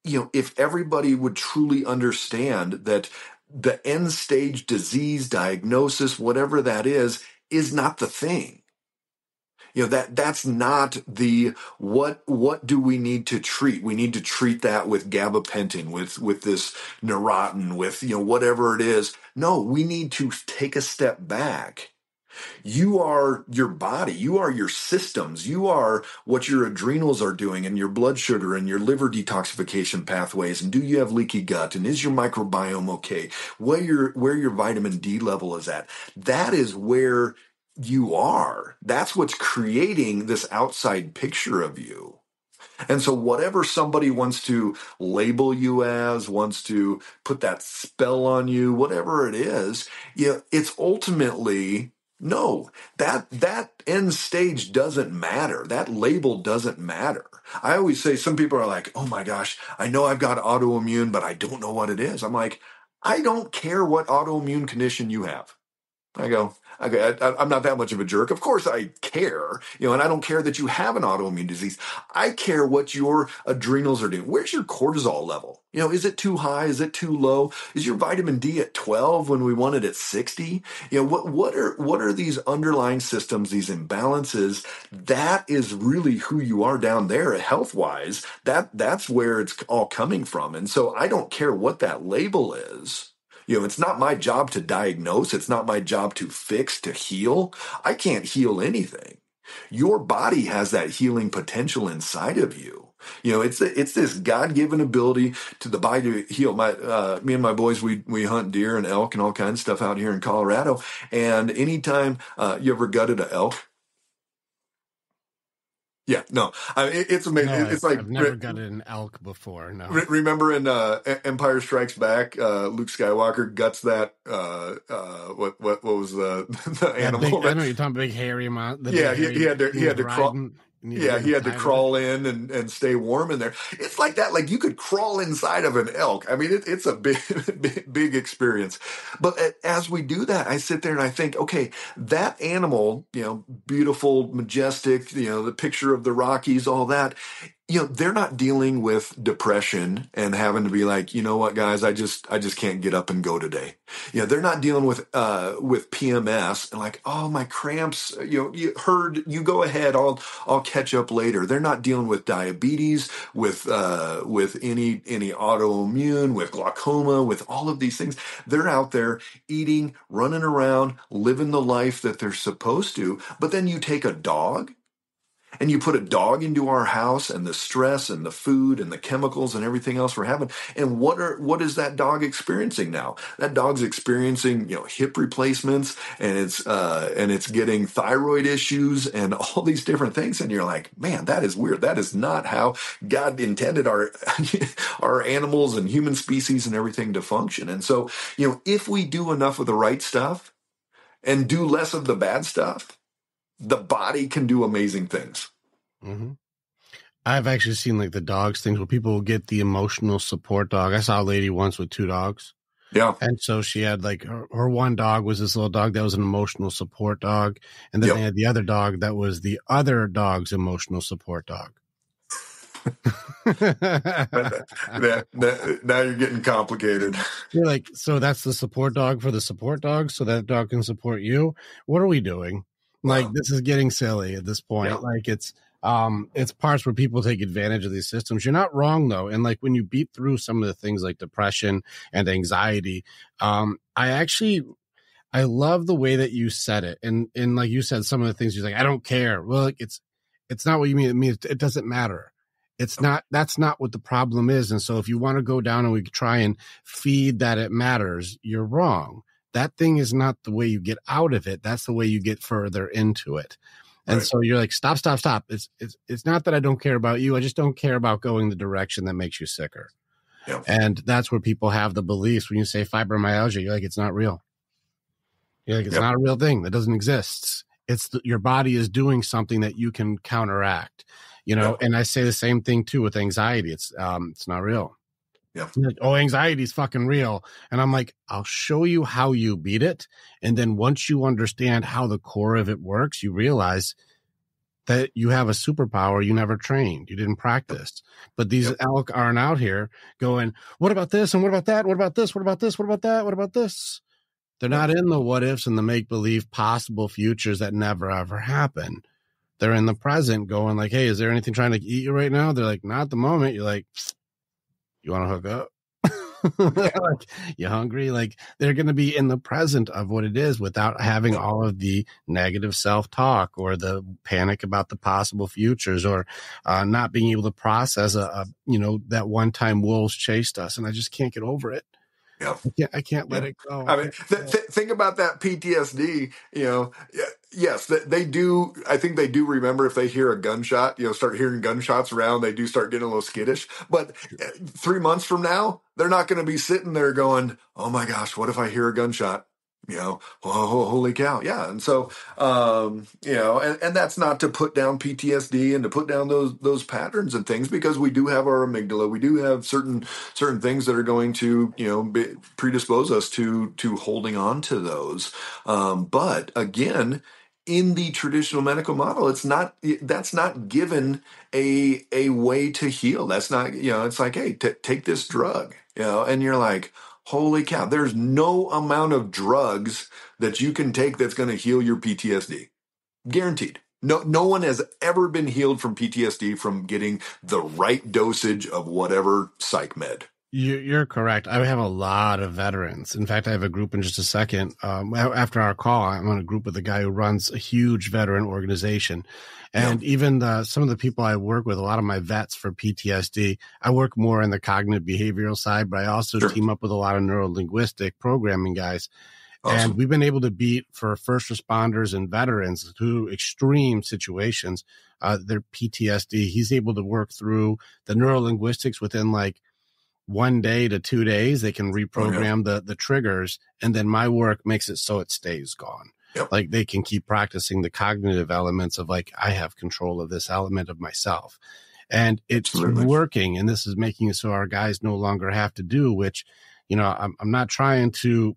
if everybody would truly understand that the end stage disease diagnosis, whatever that is not the thing. That's not what do we need to treat? We need to treat that with gabapentin, with this Neurontin, with, whatever it is. No, we need to take a step back. You are your body. You are your systems. You are what your adrenals are doing and your blood sugar and your liver detoxification pathways. And do you have leaky gut? And is your microbiome okay? Where your vitamin D level is at. That is where you are. That's what's creating this outside picture of you. And so whatever somebody wants to label you as, wants to put that spell on you, whatever it is, it's ultimately... No, that end stage doesn't matter. That label doesn't matter. I always say, some people are like, oh my gosh, I know I've got autoimmune, but I don't know what it is. I'm like, I don't care what autoimmune condition you have. I go, okay, I'm not that much of a jerk. Of course I care, and I don't care that you have an autoimmune disease. I care what your adrenals are doing. Where's your cortisol level? Is it too high? Is it too low? Is your vitamin D at 12 when we want it at 60? What are these underlying systems, these imbalances? That is really who you are down there health-wise. That's where it's all coming from. And so I don't care what that label is. It's not my job to diagnose. It's not my job to fix, to heal. I can't heal anything. Your body has that healing potential inside of you. It's this God-given ability to the body to heal. Me and my boys, we hunt deer and elk and all kinds of stuff out here in Colorado. And anytime you ever gutted an elk? Yeah, no, it's amazing. No, it's like I've never gutted an elk before. No, remember in Empire Strikes Back, Luke Skywalker guts that. What was the animal? I know you're talking big hairy amount. He had to crawl. Yeah, he had to crawl in and stay warm in there. It's like that. Like you could crawl inside of an elk. I mean, it's a big experience. But as we do that, I sit there and I think, okay, that animal, beautiful, majestic, the picture of the Rockies, all that. They're not dealing with depression and having to be like, you know what, guys, I just can't get up and go today. They're not dealing with PMS and like, oh, my cramps, you go ahead, I'll catch up later. They're not dealing with diabetes, with any autoimmune, with glaucoma, with all of these things. They're out there eating, running around, living the life that they're supposed to. But then you take a dog, and you put a dog into our house and the stress and the food and the chemicals and everything else we're having. And what is that dog experiencing now? That dog's experiencing, hip replacements and it's getting thyroid issues and all these different things. And you're like, man, that is weird. That is not how God intended our animals and human species and everything to function. And so, if we do enough of the right stuff and do less of the bad stuff, the body can do amazing things. Mm-hmm. I've actually seen like the dogs things where people will get the emotional support dog. I saw a lady once with 2 dogs. Yeah. And so she had like her one dog was this little dog that was an emotional support dog. And then they had the other dog that was the other dog's emotional support dog. Now you're getting complicated. You're like, so that's the support dog for the support dog so that dog can support you. What are we doing? Like, this is getting silly at this point. Yeah. Like it's parts where people take advantage of these systems. You're not wrong though. And like when you beat through some of the things like depression and anxiety, I love the way that you said it. And like you said, some of the things you're like, I don't care. Well, like it's not what you mean. It means it doesn't matter. That's not what the problem is. And so if you want to go down and we try and feed that it matters, you're wrong. That thing is not the way you get out of it. That's the way you get further into it. And so you're like, stop. It's not that I don't care about you. I just don't care about going the direction that makes you sicker. Yeah. And that's where people have the beliefs. When you say fibromyalgia, you're like, it's not real. You're like, it's not a real thing. That doesn't exist. It's your body is doing something that you can counteract, and I say the same thing too with anxiety. It's not real. Yeah. Like, oh, anxiety is fucking real. And I'm like, I'll show you how you beat it. And then once you understand how the core of it works, you realize that you have a superpower you never trained. You didn't practice. But these elk aren't out here going, what about this? And what about that? What about this? What about this? What about that? What about this? They're not in the what ifs and the make believe possible futures that never ever happen. They're in the present going like, hey, is there anything trying to eat you right now? They're like, not at the moment. You're like, you want to hook up? Like, you hungry? Like, they're going to be in the present of what it is without having all of the negative self-talk or the panic about the possible futures or not being able to process that one time wolves chased us and I just can't get over it. Yeah. I can't let it go. I mean, think about that PTSD, yes, they do. I think they do remember if they hear a gunshot, start hearing gunshots around, they do start getting a little skittish. But 3 months from now, they're not going to be sitting there going, oh my gosh, what if I hear a gunshot? Oh, holy cow. Yeah. And so, and that's not to put down PTSD and to put down those patterns and things, because we do have our amygdala. We do have certain things that are going to, predispose us to holding on to those. But again, in the traditional medical model, that's not given a way to heal. That's not, it's like, hey, take this drug, and you're like, holy cow, there's no amount of drugs that you can take that's going to heal your PTSD. Guaranteed. No one has ever been healed from PTSD from getting the right dosage of whatever psych med. You're correct. I have a lot of veterans. In fact, I have a group in just a second. After our call, I'm on a group with a guy who runs a huge veteran organization. And even some of the people I work with, a lot of my vets for PTSD, I work more in the cognitive behavioral side, but I also team up with a lot of neuro-linguistic programming guys. Awesome. And we've been able to beat for first responders and veterans through extreme situations, their PTSD. He's able to work through the neuro-linguistics within like 1 day to 2 days. They can reprogram the triggers. And then my work makes it so it stays gone. Yep. Like they can keep practicing the cognitive elements of like, I have control of this element of myself. And it's working. And this is making it so our guys no longer have to do, which, I'm not trying to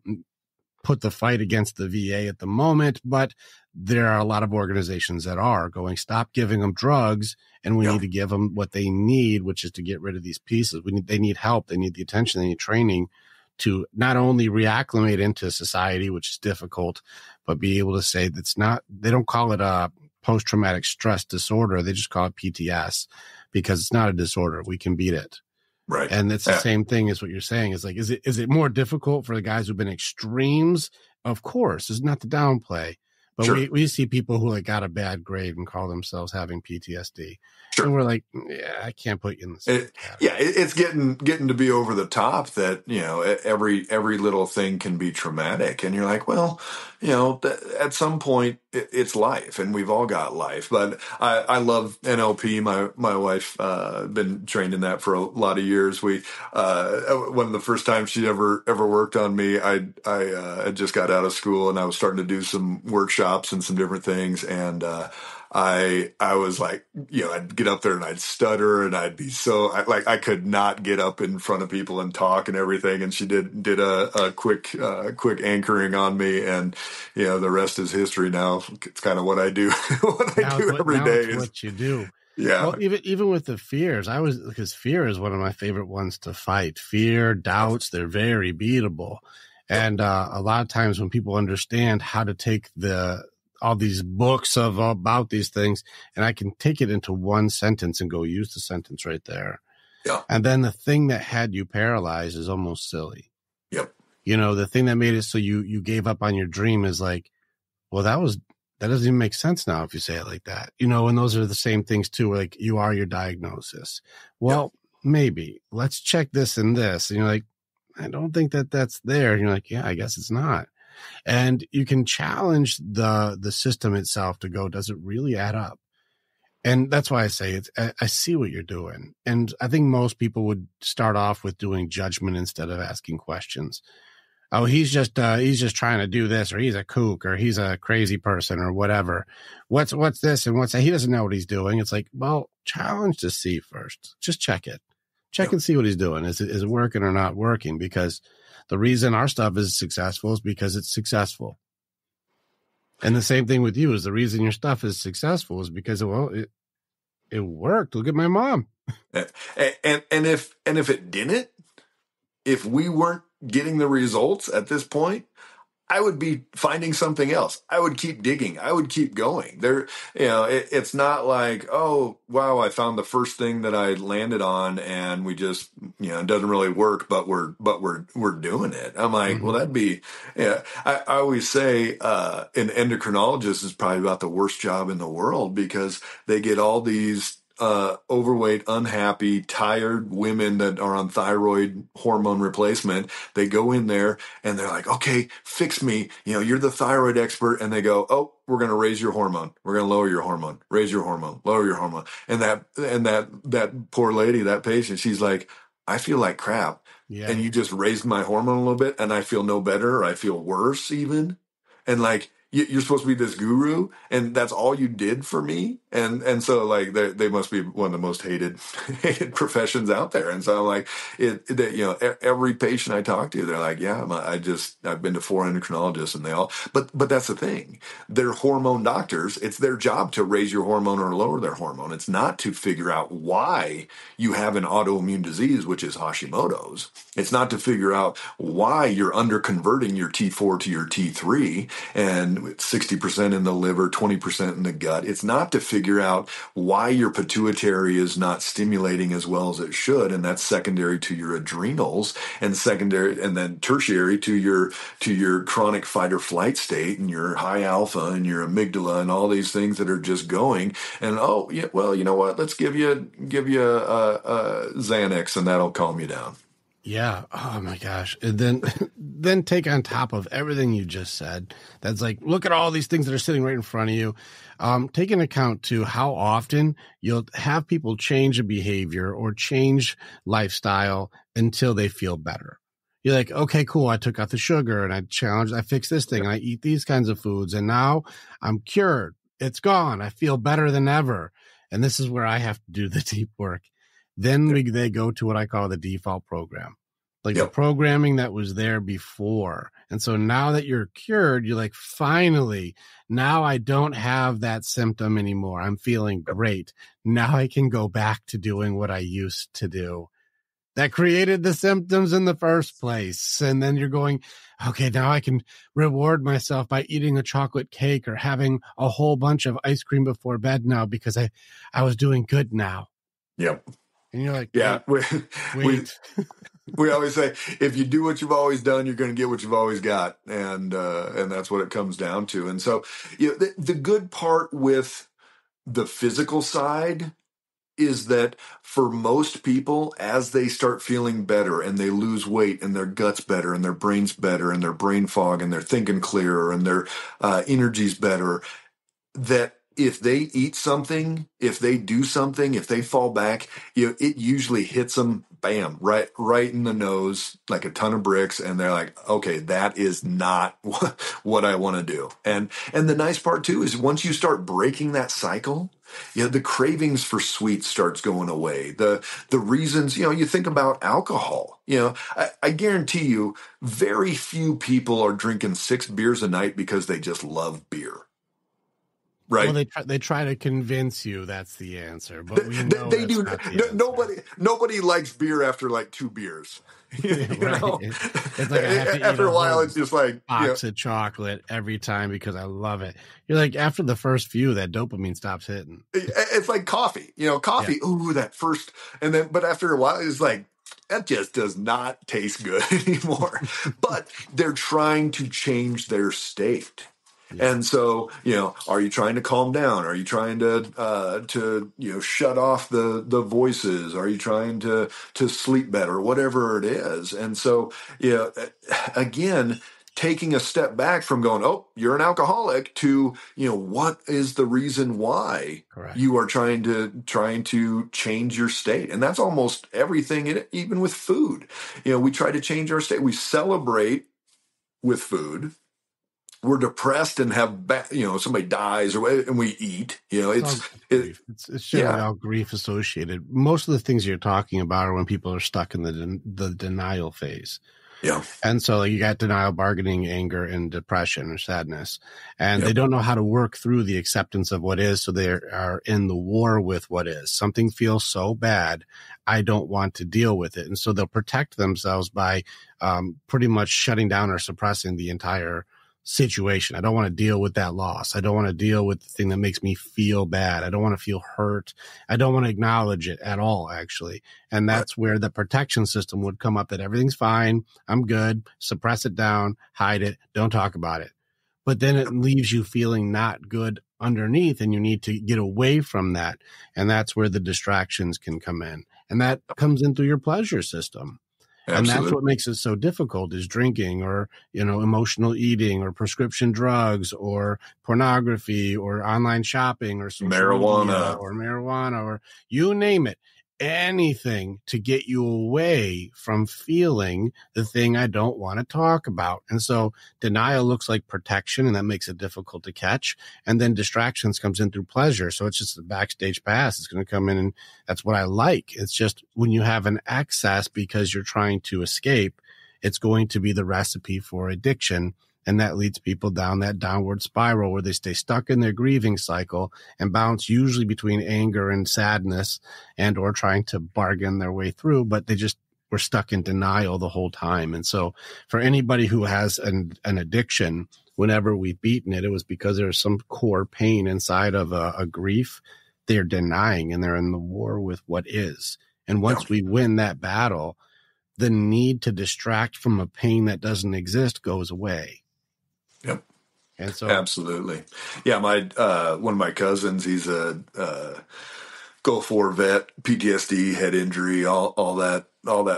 put the fight against the VA at the moment, but there are a lot of organizations that are going, stop giving them drugs, and we need to give them what they need, which is to get rid of these pieces. They need help. They need the attention. They need training to not only reacclimate into society, which is difficult, but be able to say they don't call it a post-traumatic stress disorder. They just call it PTS because it's not a disorder. We can beat it. Right. And it's the same thing as what you're saying. Is like, is it more difficult for the guys who've been extremes? Of course, it's not to downplay, but we see people who like got a bad grade and call themselves having PTSD. And we're like, I can't put you in the same category. It's getting to be over the top that, every little thing can be traumatic. And you're like, well, at some point it's life, and we've all got life. But I love NLP. My wife, been trained in that for a lot of years. We, one of the first times she ever worked on me, I had just got out of school and I was starting to do some workshops and some different things. And, I was like, I'd get up there and I'd stutter and I'd be I could not get up in front of people and talk and everything. And she did a quick anchoring on me, and, the rest is history now. It's kind of what I do, every day. It's what you do. Yeah. Well, even with the fears, because fear is one of my favorite ones to fight. Fear, doubts, they're very beatable. And, a lot of times when people understand how to take all these books about these things, and I can take it into one sentence and go use the sentence right there. Yeah. And then the thing that had you paralyzed is almost silly. Yep. The thing that made it so you gave up on your dream is like, well, that doesn't even make sense now if you say it like that. And those are the same things too, like you are your diagnosis. Well, maybe let's check this and this. And you're like, I don't think that's there. And you're like, yeah, I guess it's not. And you can challenge the system itself to go, does it really add up? And that's why I say I see what you're doing. And I think most people would start off with doing judgment instead of asking questions. oh, he's just trying to do this, or he's a kook, or he's a crazy person, or whatever. What's this and what's that? He doesn't know what he's doing. It's like, well, challenge to see first. Just check it. Check and see what he's doing. Is it working or not working? Because the reason our stuff is successful is because it's successful. And the same thing with you is the reason your stuff is successful is because, well, it worked. Look at my mom. And if it didn't, if we weren't getting the results at this point, I would be finding something else. I would keep digging. I would keep going. It's not like, oh, wow, I found the first thing that I landed on and we just, it doesn't really work, but we're doing it. I'm like, well, that'd be, I always say, an endocrinologist is probably about the worst job in the world because they get all these overweight, unhappy, tired women that are on thyroid hormone replacement. They go in there and they're like, okay, fix me. You're the thyroid expert. And they go, oh, we're going to raise your hormone. We're going to lower your hormone, raise your hormone, lower your hormone. And that poor lady, that patient, she's like, I feel like crap. Yeah. And you just raised my hormone a little bit and I feel no better. Or I feel worse even. And like, you're supposed to be this guru, and that's all you did for me. And so like they must be one of the most hated professions out there. And so I'm like, every patient I talk to, they're like, yeah, I've been to 4 endocrinologists, and they all, but that's the thing. They're hormone doctors. It's their job to raise your hormone or lower their hormone. It's not to figure out why you have an autoimmune disease, which is Hashimoto's. It's not to figure out why you're under converting your T4 to your T3 and 60% in the liver, 20% in the gut. It's not to figure out why your pituitary is not stimulating as well as it should, and that's secondary to your adrenals, and secondary and then tertiary to your chronic fight or flight state and your high alpha and your amygdala and all these things that are just going. And oh yeah, well, you know what? Let's give you a Xanax and that'll calm you down. Yeah. Oh my gosh. And then take on top of everything you just said. That's like, look at all these things that are sitting right in front of you. Take into account to how often you'll have people change a behavior or change lifestyle until they feel better. You're like, okay, cool. I took out the sugar and I fixed this thing and I eat these kinds of foods and now I'm cured. It's gone. I feel better than ever. And this is where I have to do the deep work. Then they go to what I call the default program, like the programming that was there before. And so now that you're cured, you're like, finally, now I don't have that symptom anymore. I'm feeling great. Now I can go back to doing what I used to do that created the symptoms in the first place. And then you're going, okay, now I can reward myself by eating a chocolate cake or having a whole bunch of ice cream before bed now because I was doing good now. Yep. And you're like, yeah, wait. We always say, if you do what you've always done, you're going to get what you've always got. And that's what it comes down to. And so the good part with the physical side is that for most people, as they start feeling better and they lose weight and their gut's better and their brain's better and their brain fog and they're thinking clearer and their energy's better, that if they eat something, if they do something, if they fall back, it usually hits them, bam, right in the nose, like a ton of bricks. And they're like, okay, that is not what I want to do. And the nice part too is once you start breaking that cycle, the cravings for sweets starts going away. The reasons, you think about alcohol, I guarantee you very few people are drinking 6 beers a night because they just love beer. Right. Well, they try to convince you that's the answer, but we know they do. Not the nobody likes beer after like 2 beers. Right. It's like I have to after eat a while, it's just like box of chocolate every time because I love it. You're like, after the first few, that dopamine stops hitting. It's like coffee. Coffee. Yeah. Ooh, that first, and then, but after a while, it's like, that just does not taste good anymore. But they're trying to change their state. Yeah. And so, are you trying to calm down? Are you trying to shut off the voices? Are you trying to sleep better? Whatever it is. And so, again, taking a step back from going, oh, you're an alcoholic to, what is the reason why Correct. You are trying to change your state? And that's almost everything, even with food. We try to change our state. We celebrate with food. We're depressed and have, somebody dies and we eat. It's grief. It's generally yeah, all grief associated. Most of the things you're talking about are when people are stuck in the denial phase. yeah, And so you got denial, bargaining, anger, and depression or sadness. And they don't know how to work through the acceptance of what is. So they are in the war with what is. Something feels so bad, I don't want to deal with it. And so they'll protect themselves by pretty much shutting down or suppressing the entire situation. I don't want to deal with that loss. I don't want to deal with the thing that makes me feel bad. I don't want to feel hurt. I don't want to acknowledge it at all, actually. And that's where the protection system would come up, that everything's fine. I'm good. Suppress it down, hide it. Don't talk about it. But then it leaves you feeling not good underneath, and you need to get away from that. And that's where the distractions can come in. And that comes in through your pleasure system. absolutely. And that's what makes it so difficult, is drinking or, emotional eating or prescription drugs or pornography or online shopping or marijuana or you name it. Anything to get you away from feeling the thing I don't want to talk about. And so denial looks like protection, and that makes it difficult to catch. And then distractions comes in through pleasure. So it's just the backstage pass. It's going to come in, and that's what I like. It's just when you have an excess because you're trying to escape, it's going to be the recipe for addiction. And that leads people down that downward spiral where they stay stuck in their grieving cycle and bounce usually between anger and sadness and or trying to bargain their way through. But they just were stuck in denial the whole time. And so for anybody who has an addiction, whenever we've beaten it, it was because there's some core pain inside of a grief. They're denying, and they're in the war with what is. And once we win that battle, the need to distract from a pain that doesn't exist goes away. Yep. And so, absolutely. Yeah. One of my cousins, he's a Gulf War vet, PTSD, head injury, all that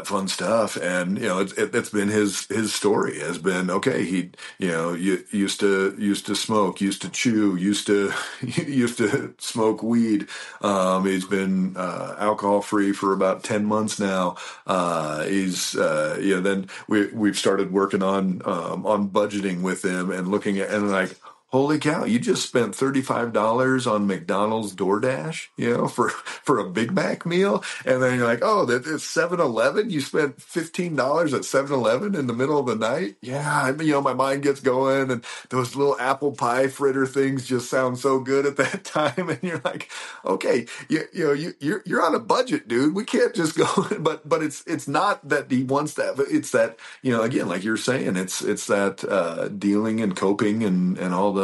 fun stuff. And, it's been his story has been, okay, he, used to smoke, used to chew, used to smoke weed. He's been alcohol free for about 10 months now. Then we've started working on budgeting with him and looking at, and like, holy cow, you just spent $35 on McDonald's DoorDash, for a Big Mac meal. And then you're like, oh, it's 7-Eleven. You spent $15 at 7-Eleven in the middle of the night. Yeah. My mind gets going, and those little apple pie fritter things just sound so good at that time. And you're like, okay, you're on a budget, dude. We can't just go, but it's not that he wants that, but it's that, again, like you're saying, it's that dealing and coping and all the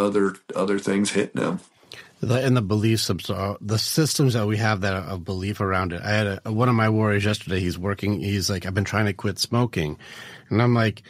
other things hitting them. And the beliefs, the systems that we have that of belief around it. I had one of my warriors yesterday. He's like, I've been trying to quit smoking, and I'm like,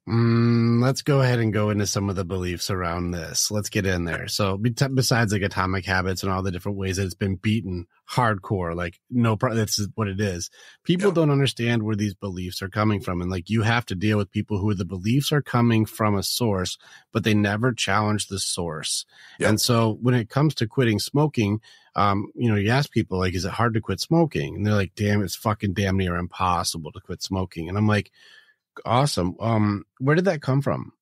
let's go ahead and go into some of the beliefs around this. Let's get in there. So besides like atomic habits and all the different ways that it's been beaten hardcore, like that's what it is. People don't understand where these beliefs are coming from. And like, you have to deal with people who the beliefs are coming from a source, but they never challenge the source. And so when it comes to quitting smoking, you ask people like, is it hard to quit smoking? And they're like, it's fucking damn near impossible to quit smoking. And I'm like, awesome. Where did that come from?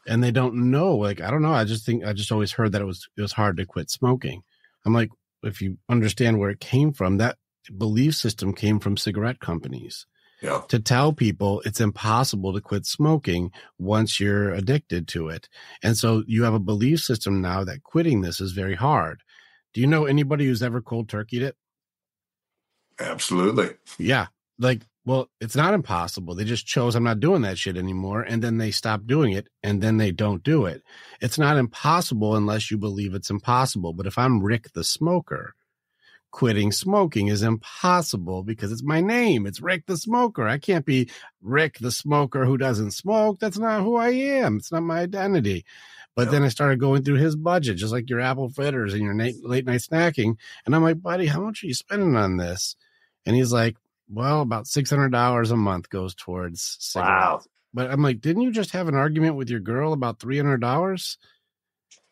And they don't know. Like, I don't know. I just always heard that it was hard to quit smoking. I'm like, if you understand where it came from, that belief system came from cigarette companies. Yeah. To tell people it's impossible to quit smoking once you're addicted to it. And so you have a belief system now that quitting this is very hard. Do you know anybody who's ever cold turkeyed it? Absolutely. Yeah. Like, well, it's not impossible. They just chose, I'm not doing that shit anymore. And then they stop doing it, and then they don't do it. It's not impossible unless you believe it's impossible. But if I'm Rick the Smoker, quitting smoking is impossible because it's my name. It's Rick the Smoker. I can't be Rick the Smoker who doesn't smoke. That's not who I am. It's not my identity. But then I started going through his budget, just like your apple fritters and your late night snacking. And I'm like, buddy, how much are you spending on this? And he's like, well, about $600 a month goes towards cigarettes. Wow. But I'm like, didn't you just have an argument with your girl about $300?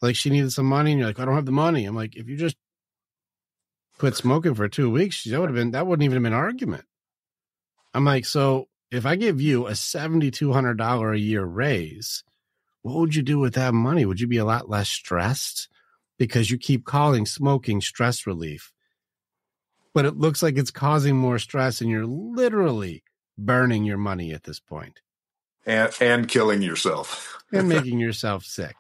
Like, she needed some money, and you're like, I don't have the money. I'm like, if you just quit smoking for 2 weeks, that wouldn't even have been an argument. I'm like, so if I give you a $7,200 a year raise, what would you do with that money? Would you be a lot less stressed? Because you keep calling smoking stress relief, but it looks like it's causing more stress, and you're literally burning your money at this point. And killing yourself. And making yourself sick.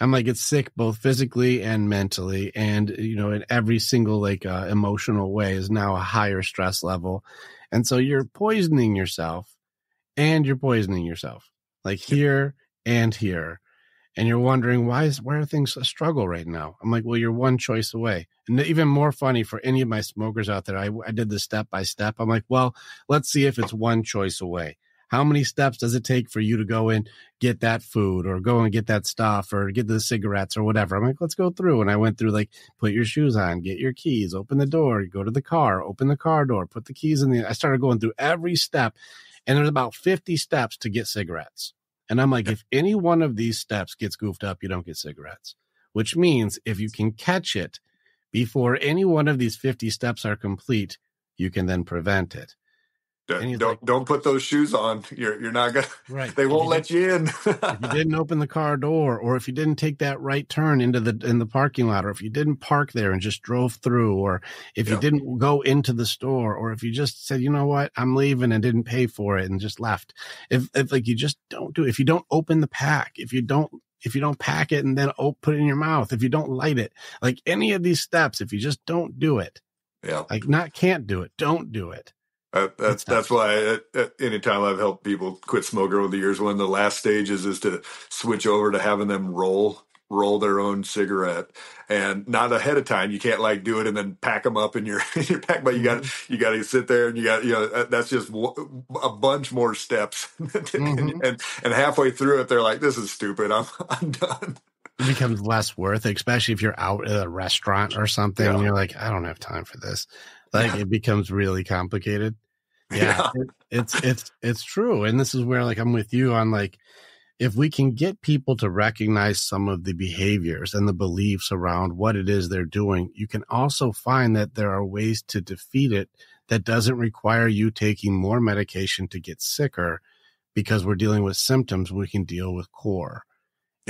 I'm like, it's sick both physically and mentally. And, in every single emotional way is now a higher stress level. And so you're poisoning yourself, and you're poisoning yourself like here and here. And you're wondering, why are things a struggle right now? I'm like, well, you're one choice away. And even more funny for any of my smokers out there, I did this step by step. I'm like, well, let's see if it's one choice away. How many steps does it take for you to go and get that food, or go and get that stuff, or get the cigarettes or whatever? I'm like, let's go through. And I went through, put your shoes on, get your keys, open the door, go to the car, open the car door, put the keys in I started going through every step. And there's about 50 steps to get cigarettes. And I'm like, if any one of these steps gets goofed up, you don't get cigarettes, which means if you can catch it before any one of these 50 steps are complete, you can then prevent it. Don't put those shoes on. You're not gonna. Right. They won't let you in. If you didn't open the car door, or if you didn't take that right turn in the parking lot, or if you didn't park there and just drove through, or if you didn't go into the store, or if you just said, you know what, I'm leaving, and didn't pay for it and just left. If you just don't do it, if you don't open the pack, if you don't pack it and then put it in your mouth, if you don't light it, like any of these steps, if you just don't do it, can't do it, don't do it. That's why anytime I've helped people quit smoking over the years, one of the last stages is to switch over to having them roll their own cigarette, and not ahead of time. You can't do it and then pack them up in your pack, but you got to sit there, and that's just a bunch more steps. and halfway through it, they're like, this is stupid. I'm done. It becomes less worth it, especially if you're out at a restaurant or something and you're like, I don't have time for this. It becomes really complicated. Yeah. It's true. And this is where I'm with you on if we can get people to recognize some of the behaviors and the beliefs around what it is they're doing, you can also find that there are ways to defeat it that doesn't require you taking more medication to get sicker, because we're dealing with symptoms. We can deal with core.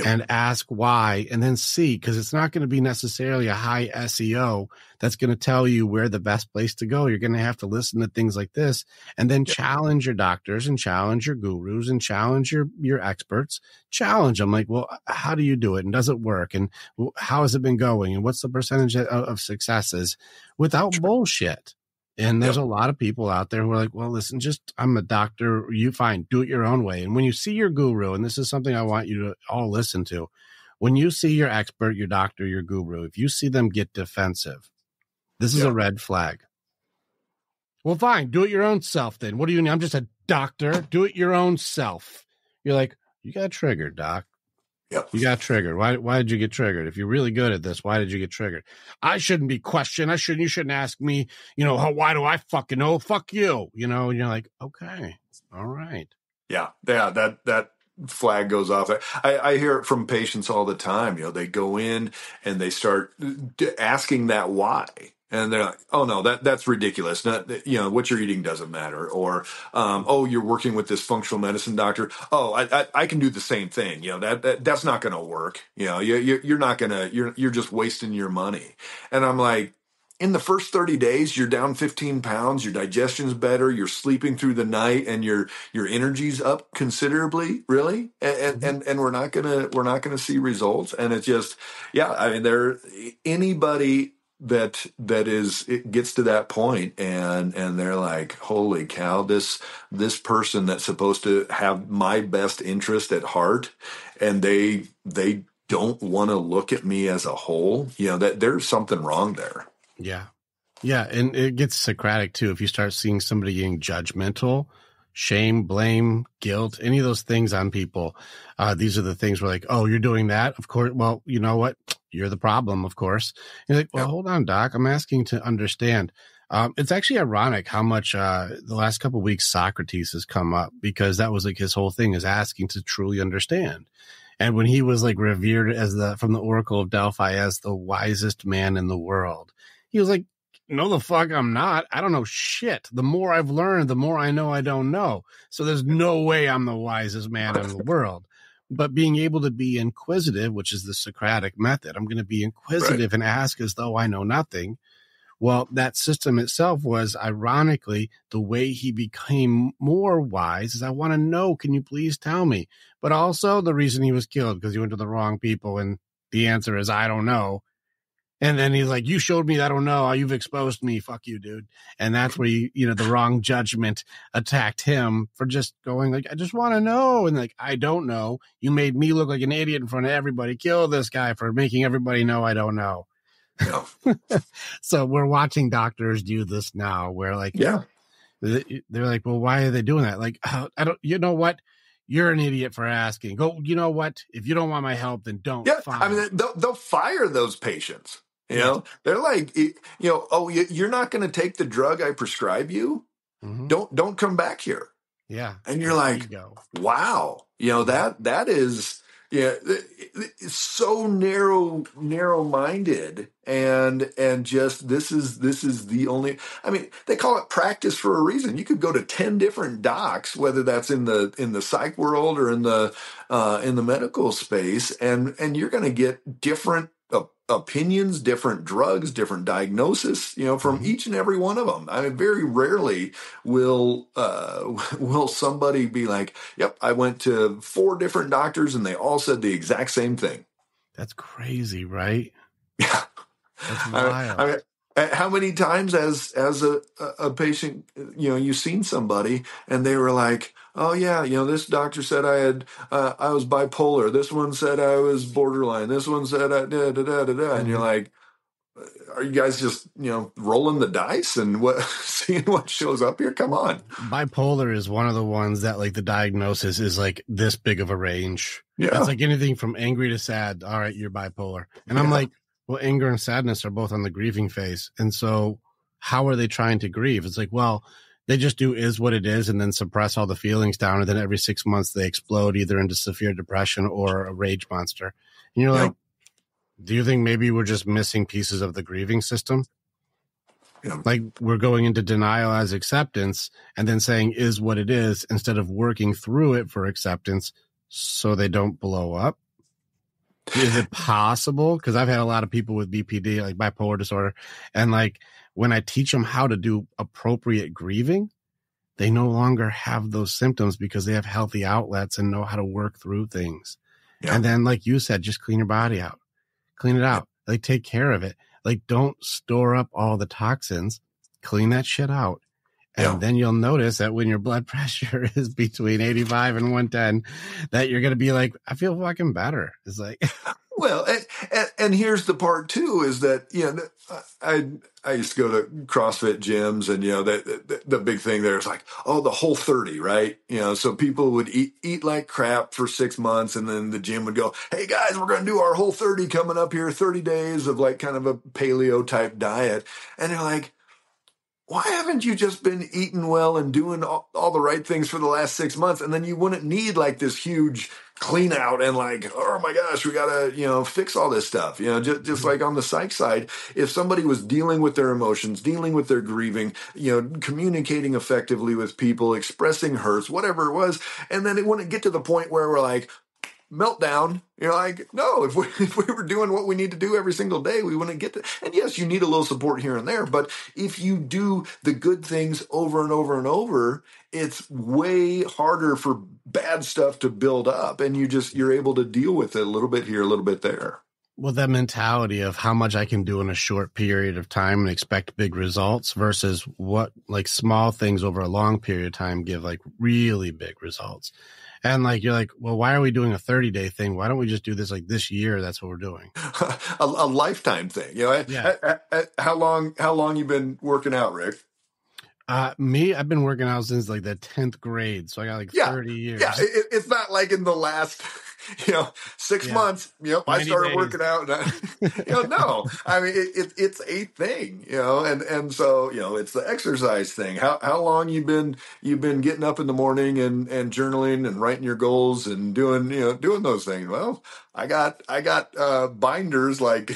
And ask why, and then see, because it's not going to be necessarily a high SEO that's going to tell you where the best place to go. You're going to have to listen to things like this, and then challenge your doctors, and challenge your gurus, and challenge your experts. Challenge them, well, how do you do it, and does it work, and how has it been going, and what's the percentage of successes, without bullshit. And there's a lot of people out there who are like, well, listen, I'm a doctor. You fine, do it your own way. And when you see your guru, and this is something I want you to all listen to, when you see your expert, your doctor, your guru, if you see them get defensive, this is a red flag. Well, fine, do it your own self then. What do you mean? I'm just a doctor. Do it your own self. You're like, you got triggered, doc. Yep. You got triggered. Why did you get triggered? If you're really good at this, why did you get triggered? I shouldn't be questioned. You shouldn't ask me, why do I fucking know? Fuck you. And you're like, okay, all right. Yeah. That flag goes off. I hear it from patients all the time. They go in and they start asking that why. And they're like, oh no, that's ridiculous. What you're eating doesn't matter. Or, oh, you're working with this functional medicine doctor. Oh, I can do the same thing. That's not going to work. You're not going to, you're just wasting your money. And I'm like, in the first 30 days, you're down 15 pounds, your digestion's better, you're sleeping through the night, and your energy's up considerably, really. And we're not gonna see results. And it's just, anybody that it gets to that point, and they're like, holy cow, this person that's supposed to have my best interest at heart, and they don't want to look at me as a whole, that there's something wrong there. Yeah. Yeah. And it gets Socratic too. If you start seeing somebody getting judgmental, shame, blame, guilt, any of those things on people, these are the things where oh, you're doing that. Of course. Well, you know what? You're the problem, of course. And you're like, well, hold on, doc. I'm asking to understand. It's actually ironic how much the last couple of weeks Socrates has come up, because that was his whole thing, is asking to truly understand. And when he was revered as from the Oracle of Delphi as the wisest man in the world, he was like, No, the fuck I'm not. I don't know shit. The more I've learned, the more I know I don't know. So there's no way I'm the wisest man in the world. But being able to be inquisitive, which is the Socratic method, I'm going to be inquisitive and ask as though I know nothing. Well, that system itself was, ironically, the way he became more wise is I want to know, can you please tell me? But also the reason he was killed because he went to the wrong people. And the answer is, I don't know. And then he's like, you showed me, I don't know. You've exposed me. Fuck you, dude. And that's where the wrong judgment attacked him for just going like, I just want to know. And like, I don't know. You made me look like an idiot in front of everybody. Kill this guy for making everybody know I don't know. Yeah. So we're watching doctors do this now where like, Yeah. They're like, well, why are they doing that? Like, I don't, you know what? You're an idiot for asking. Go, you know what? If you don't want my help, then don't. Yeah. Fine. I mean, they'll fire those patients. You know, they're like, oh, you're not going to take the drug I prescribe you. Mm-hmm. Don't come back here. Yeah. And you're like, wow, that is, it's so narrow-minded and just, this is the only, I mean, they call it practice for a reason. You could go to 10 different docs, whether that's in the psych world or in the medical space. And you're going to get different opinions, different drugs, different diagnosis, from each and every one of them. I mean, very rarely will somebody be like, yep, I went to 4 different doctors and they all said the exact same thing. That's crazy, right? Yeah. That's wild. I mean, how many times as a patient, you've seen somebody and they were like, oh yeah, this doctor said I was bipolar. This one said I was borderline. This one said I da. And you're like, are you guys just, rolling the dice and seeing what shows up here? Come on. Bipolar is one of the ones that like the diagnosis is like this big of a range. Yeah. It's like anything from angry to sad. All right, you're bipolar. And I'm like, well, anger and sadness are both on the grieving phase. And so how are they trying to grieve? It's like, well, they just do is what it is and then suppress all the feelings down. And then every 6 months they explode either into severe depression or a rage monster. And you're like, do you think maybe we're just missing pieces of the grieving system? Yeah. Like we're going into denial as acceptance and then saying is what it is instead of working through it for acceptance so they don't blow up. Is it possible? Because I've had a lot of people with BPD, like bipolar disorder, and like when I teach them how to do appropriate grieving, they no longer have those symptoms because they have healthy outlets and know how to work through things. Yeah. And then, like you said, just clean your body out, clean it out, like take care of it. Like don't store up all the toxins, clean that shit out. And then you'll notice that when your blood pressure is between 85 and 110, that you're going to be like, I feel fucking better. It's like, well, and here's the part too, is that, I used to go to CrossFit gyms and, the big thing there is like, oh, the whole 30, right? So people would eat like crap for 6 months. And then the gym would go, hey guys, we're going to do our whole 30 coming up here, 30 days of like kind of a paleo type diet. And they're like, why haven't you just been eating well and doing all the right things for the last 6 months? And then you wouldn't need like this huge clean out and like, oh my gosh, we got to, fix all this stuff. Just like on the psych side, if somebody was dealing with their emotions, dealing with their grieving, communicating effectively with people, expressing hurts, whatever it was. And then it wouldn't get to the point where we're like, meltdown. You're like, no, if we were doing what we need to do every single day, we wouldn't get to. And yes, you need a little support here and there, but if you do the good things over and over and over, it's way harder for bad stuff to build up, and you're able to deal with it a little bit here, a little bit there. Well, that mentality of how much I can do in a short period of time and expect big results versus what like small things over a long period of time give like really big results. And like, you're like, well, why are we doing a 30-day thing? Why don't we just do this like this year? That's what we're doing. a lifetime thing. How long you been working out, Rick? Me, I've been working out since like the 10th grade. So I got like 30 years. Yeah. It's not like in the last 6 months, I started days. working out, and no, I mean, it's a thing, and so, it's the exercise thing. How long you've been getting up in the morning and journaling and writing your goals and doing those things. Well, I got binders like,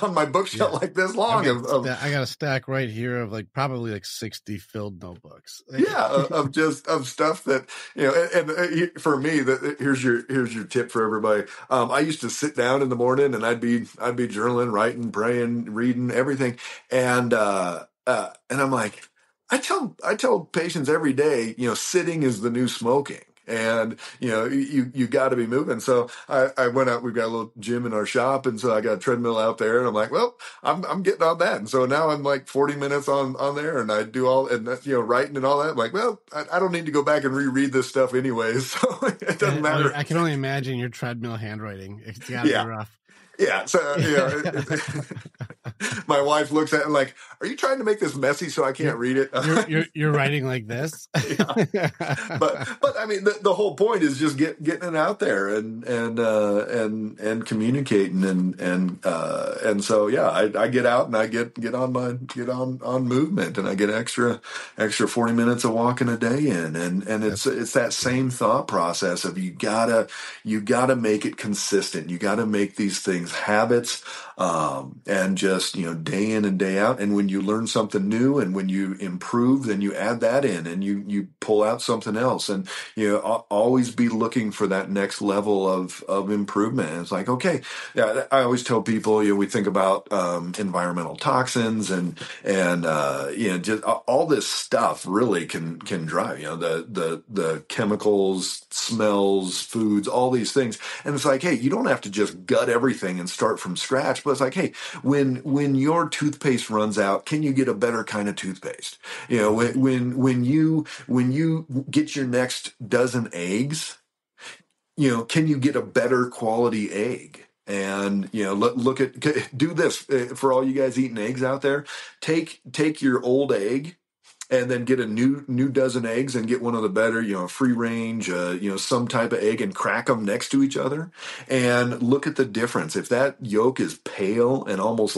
on my bookshelf like this long I got a stack right here of probably 60 filled notebooks. of stuff that, and for me, here's your tip for everybody. I used to sit down in the morning and I'd be journaling, writing, praying, reading, everything. And I'm like, I tell patients every day, sitting is the new smoking. And, you got to be moving. So I went out, we've got a little gym in our shop. And so I got a treadmill out there and I'm like, well, I'm getting on that. And so now I'm 40 minutes on there and I do all, and writing and all that. I'm like, well, I don't need to go back and reread this stuff anyways. So it doesn't matter. I can only imagine your treadmill handwriting. It's gotta be rough. Yeah. So, my wife looks at it like, are you trying to make this messy so I can't read it? You're writing like this. But I mean, the whole point is just getting it out there and communicating and so, I get out and I get on movement and I get extra 40 minutes of walking a day in. And it's that same thought process of you gotta make it consistent. You gotta make these things habits, and just, day in and day out. And when you learn something new and when you improve, then you add that in and you pull out something else. And, always be looking for that next level of improvement. And it's like, okay, I always tell people, we think about, environmental toxins and just all this stuff really can drive, the chemicals, smells, foods, all these things. And it's like, hey, you don't have to just gut everything and start from scratch, but it's like, hey, when your toothpaste runs out, can you get a better kind of toothpaste? When you get your next dozen eggs, can you get a better quality egg? And, do this for all you guys eating eggs out there. Take your old egg and then get a new dozen eggs and get one of the better, free range, some type of egg and crack them next to each other and look at the difference. If that yolk is pale and almost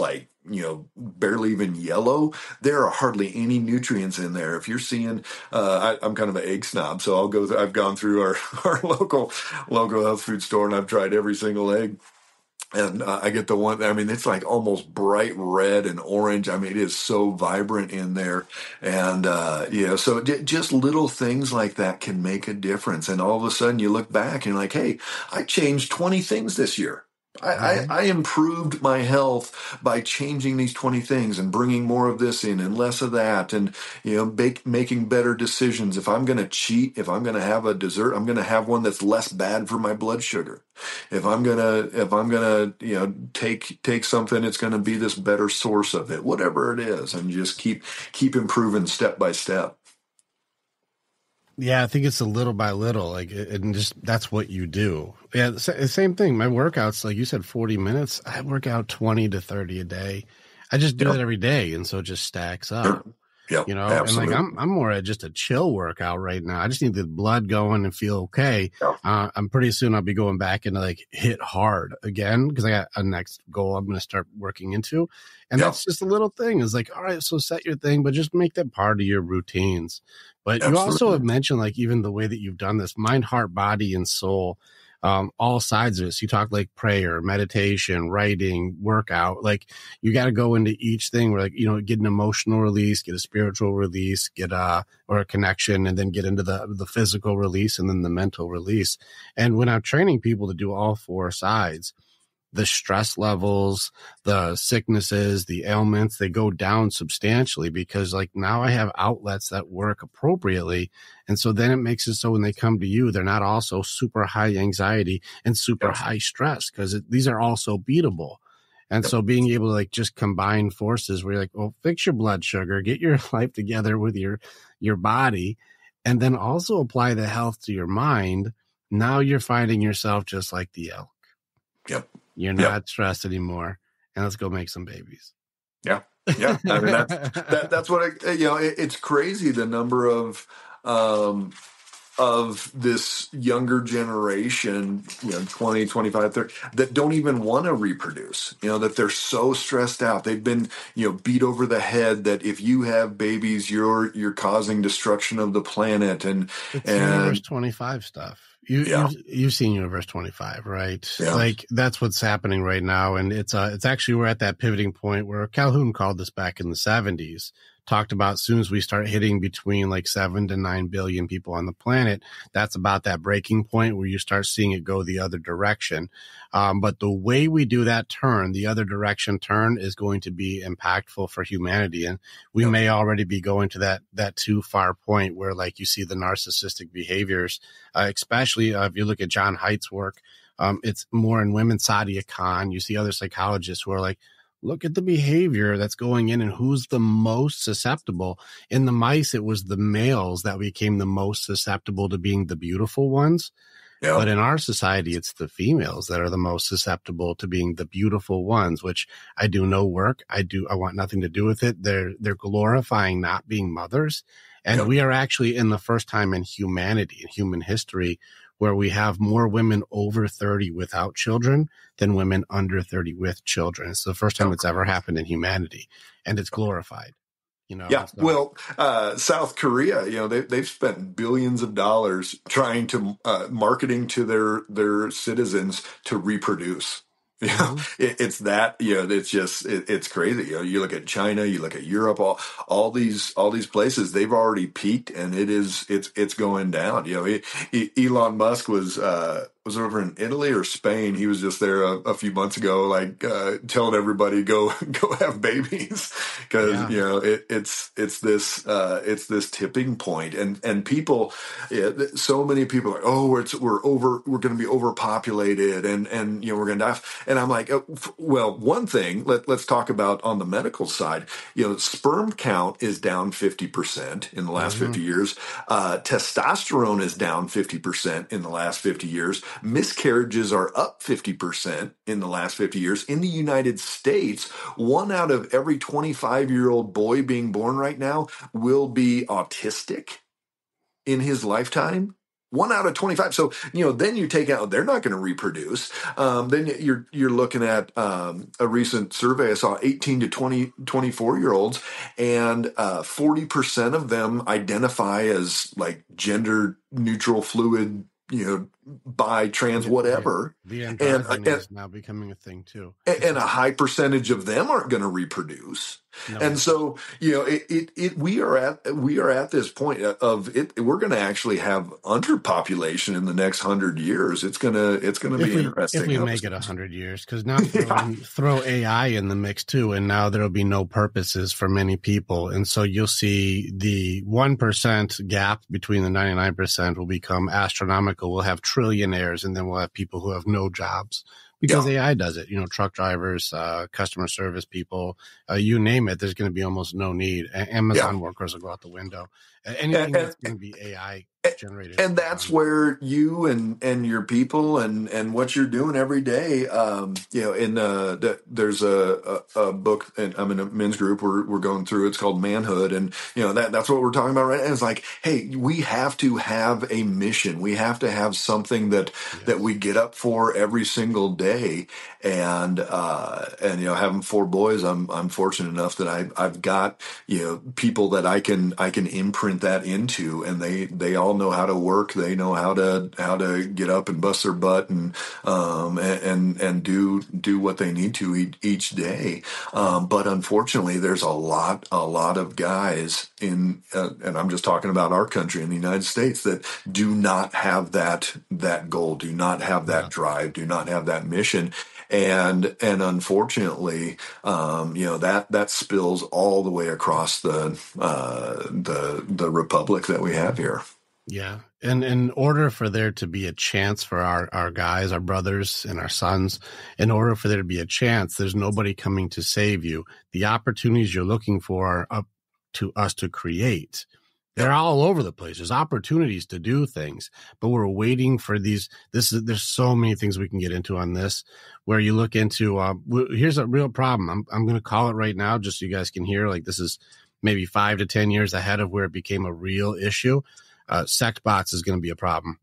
barely even yellow, there are hardly any nutrients in there. If you're seeing, I'm kind of an egg snob, so I've gone through our local health food store and I've tried every single egg. And I get the one, I mean, it's almost bright red and orange. I mean, it is so vibrant in there. And, so just little things like that can make a difference. And all of a sudden you look back and you're like, hey, I changed 20 things this year. I improved my health by changing these 20 things and bringing more of this in and less of that. And, making better decisions. If I'm going to cheat, if I'm going to have a dessert, I'm going to have one that's less bad for my blood sugar. If I'm going to, take something, it's going to be this better source of it, whatever it is, and just keep improving step by step. Yeah, I think it's a little by little, and just that's what you do. Yeah, the same thing. My workouts, like you said, 40 minutes. I work out 20 to 30 a day. I just do it every day, and so it just stacks up. Yeah, absolutely. And I'm more at just a chill workout right now. I just need the blood going and feel okay. Yeah. I'm pretty soon I'll be going back into hit hard again because I got a next goal I'm going to start working into, and that's just a little thing. It's all right, so set your thing, but just make that part of your routines. But you also have mentioned even the way that you've done this, mind, heart, body, and soul, all sides of it. So you talk prayer, meditation, writing, workout. You got to go into each thing where get an emotional release, get a spiritual release, get or a connection, and then get into the physical release and then the mental release. And when I'm training people to do all four sides, the stress levels, the sicknesses, the ailments, they go down substantially because now I have outlets that work appropriately. And so then it makes it so when they come to you, they're not also super high anxiety and super high stress because these are also beatable. And so being able to just combine forces where you're well, fix your blood sugar, get your life together with your body, and then also apply the health to your mind. Now you're finding yourself just like the elk. Yep. You're not stressed anymore, and let's go make some babies. Yeah. I mean, that's what it's crazy the number of of this younger generation, 20, 25, 30, that don't even want to reproduce, that they're so stressed out. They've been, beat over the head that if you have babies, you're causing destruction of the planet. It's Universe 25 stuff. You've seen Universe 25, right? Yeah. Like that's what's happening right now. And it's actually, we're at that pivoting point where Calhoun called this back in the 70s, talked about as soon as we start hitting between like 7 to 9 billion people on the planet, that's about that breaking point where you start seeing it go the other direction. But the way we do that turn, the other direction turn, is going to be impactful for humanity. And we may already be going to that too far point where, like, you see the narcissistic behaviors, especially if you look at John Haidt's work, it's more in women. Sadia Khan, you see other psychologists who are like, look at the behavior that's going in and who's the most susceptible. In the mice, it was the males that became the most susceptible to being the beautiful ones. Yep. But in our society, it's the females that are the most susceptible to being the beautiful ones, which I do no work. I want nothing to do with it. They're glorifying not being mothers. And we are actually in the first time in humanity, in human history, where we have more women over 30 without children than women under 30 with children. It's the first time it's ever happened in humanity, and it's glorified. Yeah. So. Well, South Korea, they've spent billions of dollars trying to marketing to their citizens to reproduce. It's that, it's just, it's crazy. You look at China, you look at Europe, all these places, they've already peaked, and it's going down. Elon Musk was over in Italy or Spain. He was just there a few months ago, like, telling everybody go have babies. Cause, it's this tipping point, and people, so many people are, we're going to be overpopulated and we're going to die. And I'm like, well, one thing, let's talk about on the medical side, sperm count is down 50% in the last 50 years. Testosterone is down 50% in the last 50 years. Miscarriages are up 50% in the last 50 years. In the United States, 1 out of every 25-year-old boy being born right now will be autistic in his lifetime. 1 out of 25. So, then you take out, they're not going to reproduce. Then you're looking at a recent survey I saw, 18 to 24-year-olds, and 40% of them identify as like gender neutral, fluid, bi, trans, whatever. The androgyny is now becoming a thing too. And a high percentage of them aren't going to reproduce. No. And so, we are at this point of it. We're going to actually have underpopulation in the next 100 years. It's going to be interesting. If we make it 100 years, because now throw AI in the mix too, and now there'll be no purposes for many people. And so you'll see the 1% gap between the 99% will become astronomical. We'll have trillionaires, and then we'll have people who have no jobs. Because AI does it, truck drivers, customer service people, you name it, there's going to be almost no need. Amazon workers will go out the window. Anything that's going to be AI generated. And that's where you and your people and what you're doing every day, there's a book, and I'm in a men's group we're going through, it's called Manhood. And, that's what we're talking about right now. It's like, hey, we have to have a mission. We have to have something that we get up for every single day. And having 4 boys, I'm fortunate enough that I've got, people that I can imprint that into, and they all know how to work. They know how to get up and bust their butt and do what they need to each day. But unfortunately, there's a lot of guys in, and I'm just talking about our country in the United States, that do not have that goal, do not have that drive, do not have that mission. And unfortunately, that spills all the way across the republic that we have here. Yeah. And in order for there to be a chance for our guys, our brothers and our sons, in order for there to be a chance, there's nobody coming to save you. The opportunities you're looking for are up to us to create. They're all over the place. There's opportunities to do things, but we're waiting for these. There's so many things we can get into on this, where you look into, here's a real problem. I'm going to call it right now, just so you guys can hear, like, this is maybe 5 to 10 years ahead of where it became a real issue. Sex bots is going to be a problem.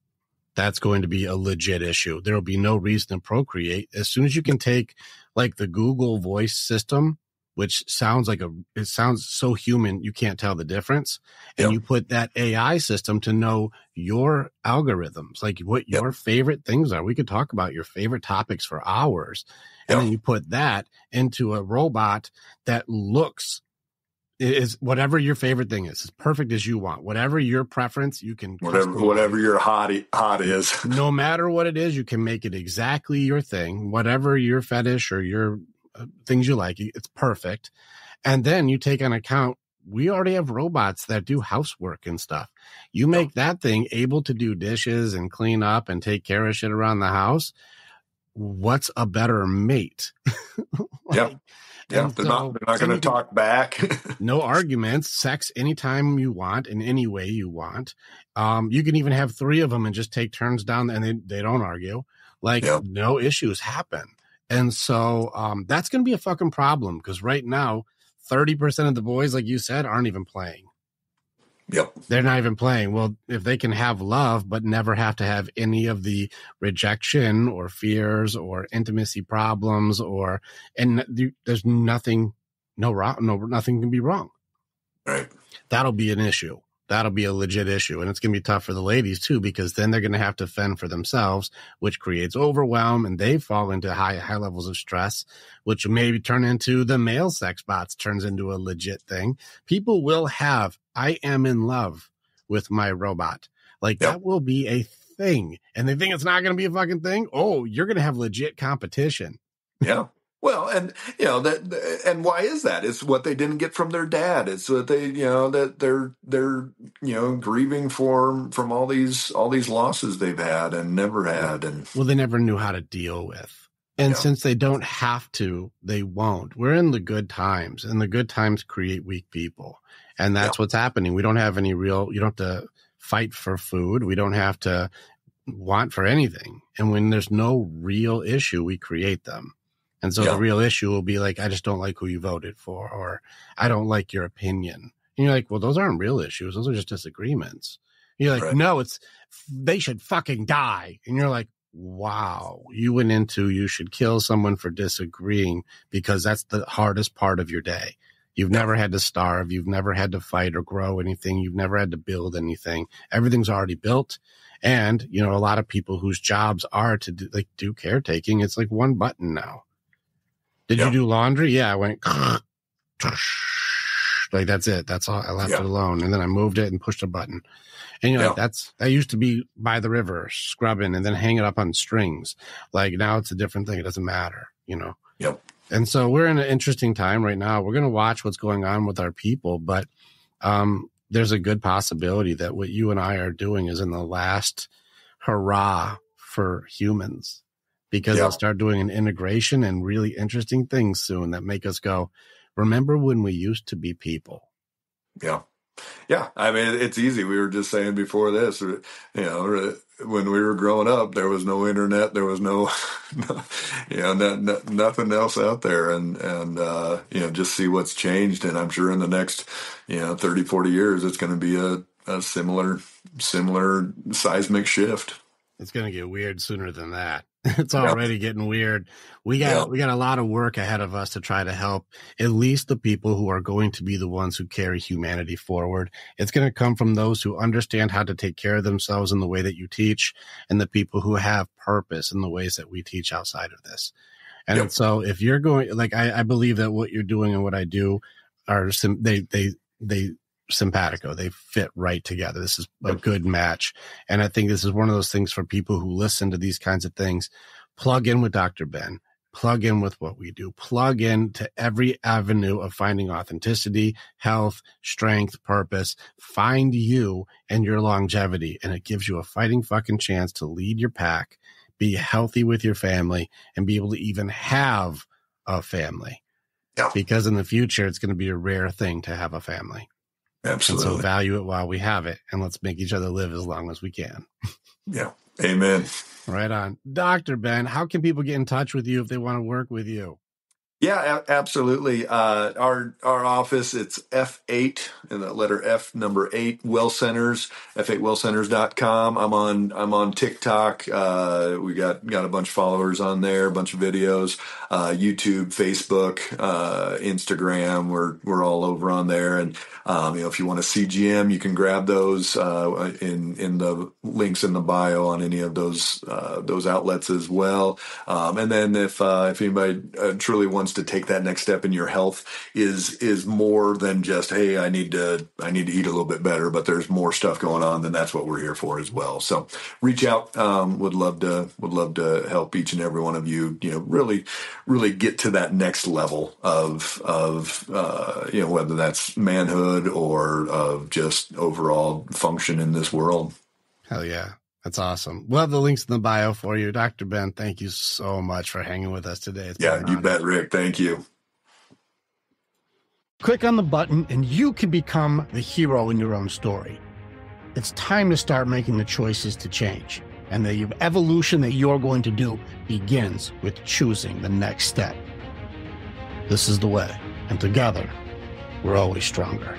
That's going to be a legit issue. There will be no reason to procreate. As soon as you can take like the Google voice system, which sounds it sounds so human, you can't tell the difference. And you put that AI system to know your algorithms, like what your favorite things are. We could talk about your favorite topics for hours. And then you put that into a robot that looks is whatever your favorite thing is, as perfect as you want, whatever your preference, you can whatever your hot is. No matter what it is, you can make it exactly your thing, whatever your fetish or your things you like, it's perfect. And then you take on account, we already have robots that do housework and stuff. You make that thing able to do dishes and clean up and take care of shit around the house. What's a better mate? They're not going to talk back. No arguments, sex anytime you want, in any way you want. You can even have 3 of them and just take turns down and they don't argue. No issues happen. And so that's going to be a fucking problem because right now, 30% of the boys, like you said, aren't even playing. They're not even playing. Well, if they can have love, but never have to have any of the rejection or fears or intimacy problems there's nothing, nothing can be wrong. Right. That'll be an issue. That'll be a legit issue. And it's going to be tough for the ladies too, because then they're going to have to fend for themselves, which creates overwhelm and they fall into high levels of stress, which maybe turn into the male sex bots turns into a legit thing. People will have, I am in love with my robot. That will be a thing. And they think it's not going to be a fucking thing. Oh, you're going to have legit competition. Yeah. Well, and and why is that? It's what they didn't get from their dad. It's what they, that they're grieving from all these losses they've had and never had, and they never knew how to deal with. And since they don't have to, they won't. We're in the good times, and the good times create weak people, and that's what's happening. We don't have any real. You don't have to fight for food. We don't have to want for anything. And when there's no real issue, we create them. And so the real issue will be like, I just don't like who you voted for, or I don't like your opinion. And you're like, well, those aren't real issues. Those are just disagreements. And you're like, no, they should fucking die. And you're like, wow, you went into, you should kill someone for disagreeing because that's the hardest part of your day. You've never had to starve. You've never had to fight or grow anything. You've never had to build anything. Everything's already built. And, a lot of people whose jobs are to do caretaking, it's like one button now. Did you do laundry? Yeah, I went that's it. That's all. I left it alone. And then I moved it and pushed a button. And you're like, that used to be by the river, scrubbing and then hang it up on strings. Now it's a different thing. It doesn't matter, And so we're in an interesting time right now. We're going to watch what's going on with our people, but there's a good possibility that what you and I are doing is in the last hurrah for humans. Because they'll start doing an integration and really interesting things soon that make us go, remember when we used to be people? Yeah. Yeah. I mean, it's easy. We were just saying before this, when we were growing up, there was no internet. There was nothing else out there. And just see what's changed. And I'm sure in the next, 30, 40 years, it's going to be a similar seismic shift. It's going to get weird sooner than that. It's already getting weird. We got a lot of work ahead of us to try to help at least the people who are going to be the ones who carry humanity forward. It's going to come from those who understand how to take care of themselves in the way that you teach, and the people who have purpose in the ways that we teach outside of this. And so if you're going, I believe that what you're doing and what I do are they simpatico. They fit right together. This is a good match. And I think this is one of those things for people who listen to these kinds of things. Plug in with Dr. Ben. Plug in with what we do. Plug in to every avenue of finding authenticity, health, strength, purpose. Find you and your longevity. And it gives you a fighting fucking chance to lead your pack, be healthy with your family, and be able to even have a family. Yeah. Because in the future, it's going to be a rare thing to have a family. Absolutely. And so value it while we have it, and let's make each other live as long as we can. Yeah. Amen. Right on. Dr. Ben, how can people get in touch with you if they want to work with you? Yeah, absolutely. Our office, it's F8 and the letter F, number 8, Well Centers, F8wellcenters.com. I'm on TikTok. We got a bunch of followers on there, a bunch of videos, YouTube, Facebook, Instagram. We're all over on there. And if you want a CGM, you can grab those in the links in the bio on any of those outlets as well. And then if anybody truly wants to take that next step in your health, is more than just, hey, I need to eat a little bit better, but there's more stuff going on, then that's what we're here for as well. So reach out. Would love to help each and every one of you, really get to that next level of whether that's manhood or of just overall function in this world. Hell yeah. That's awesome. We'll have the links in the bio for you. Dr. Ben, thank you so much for hanging with us today. You bet, Rick. Thank you. Click on the button and you can become the hero in your own story. It's time to start making the choices to change. And the evolution that you're going to do begins with choosing the next step. This is the way. And together, we're always stronger.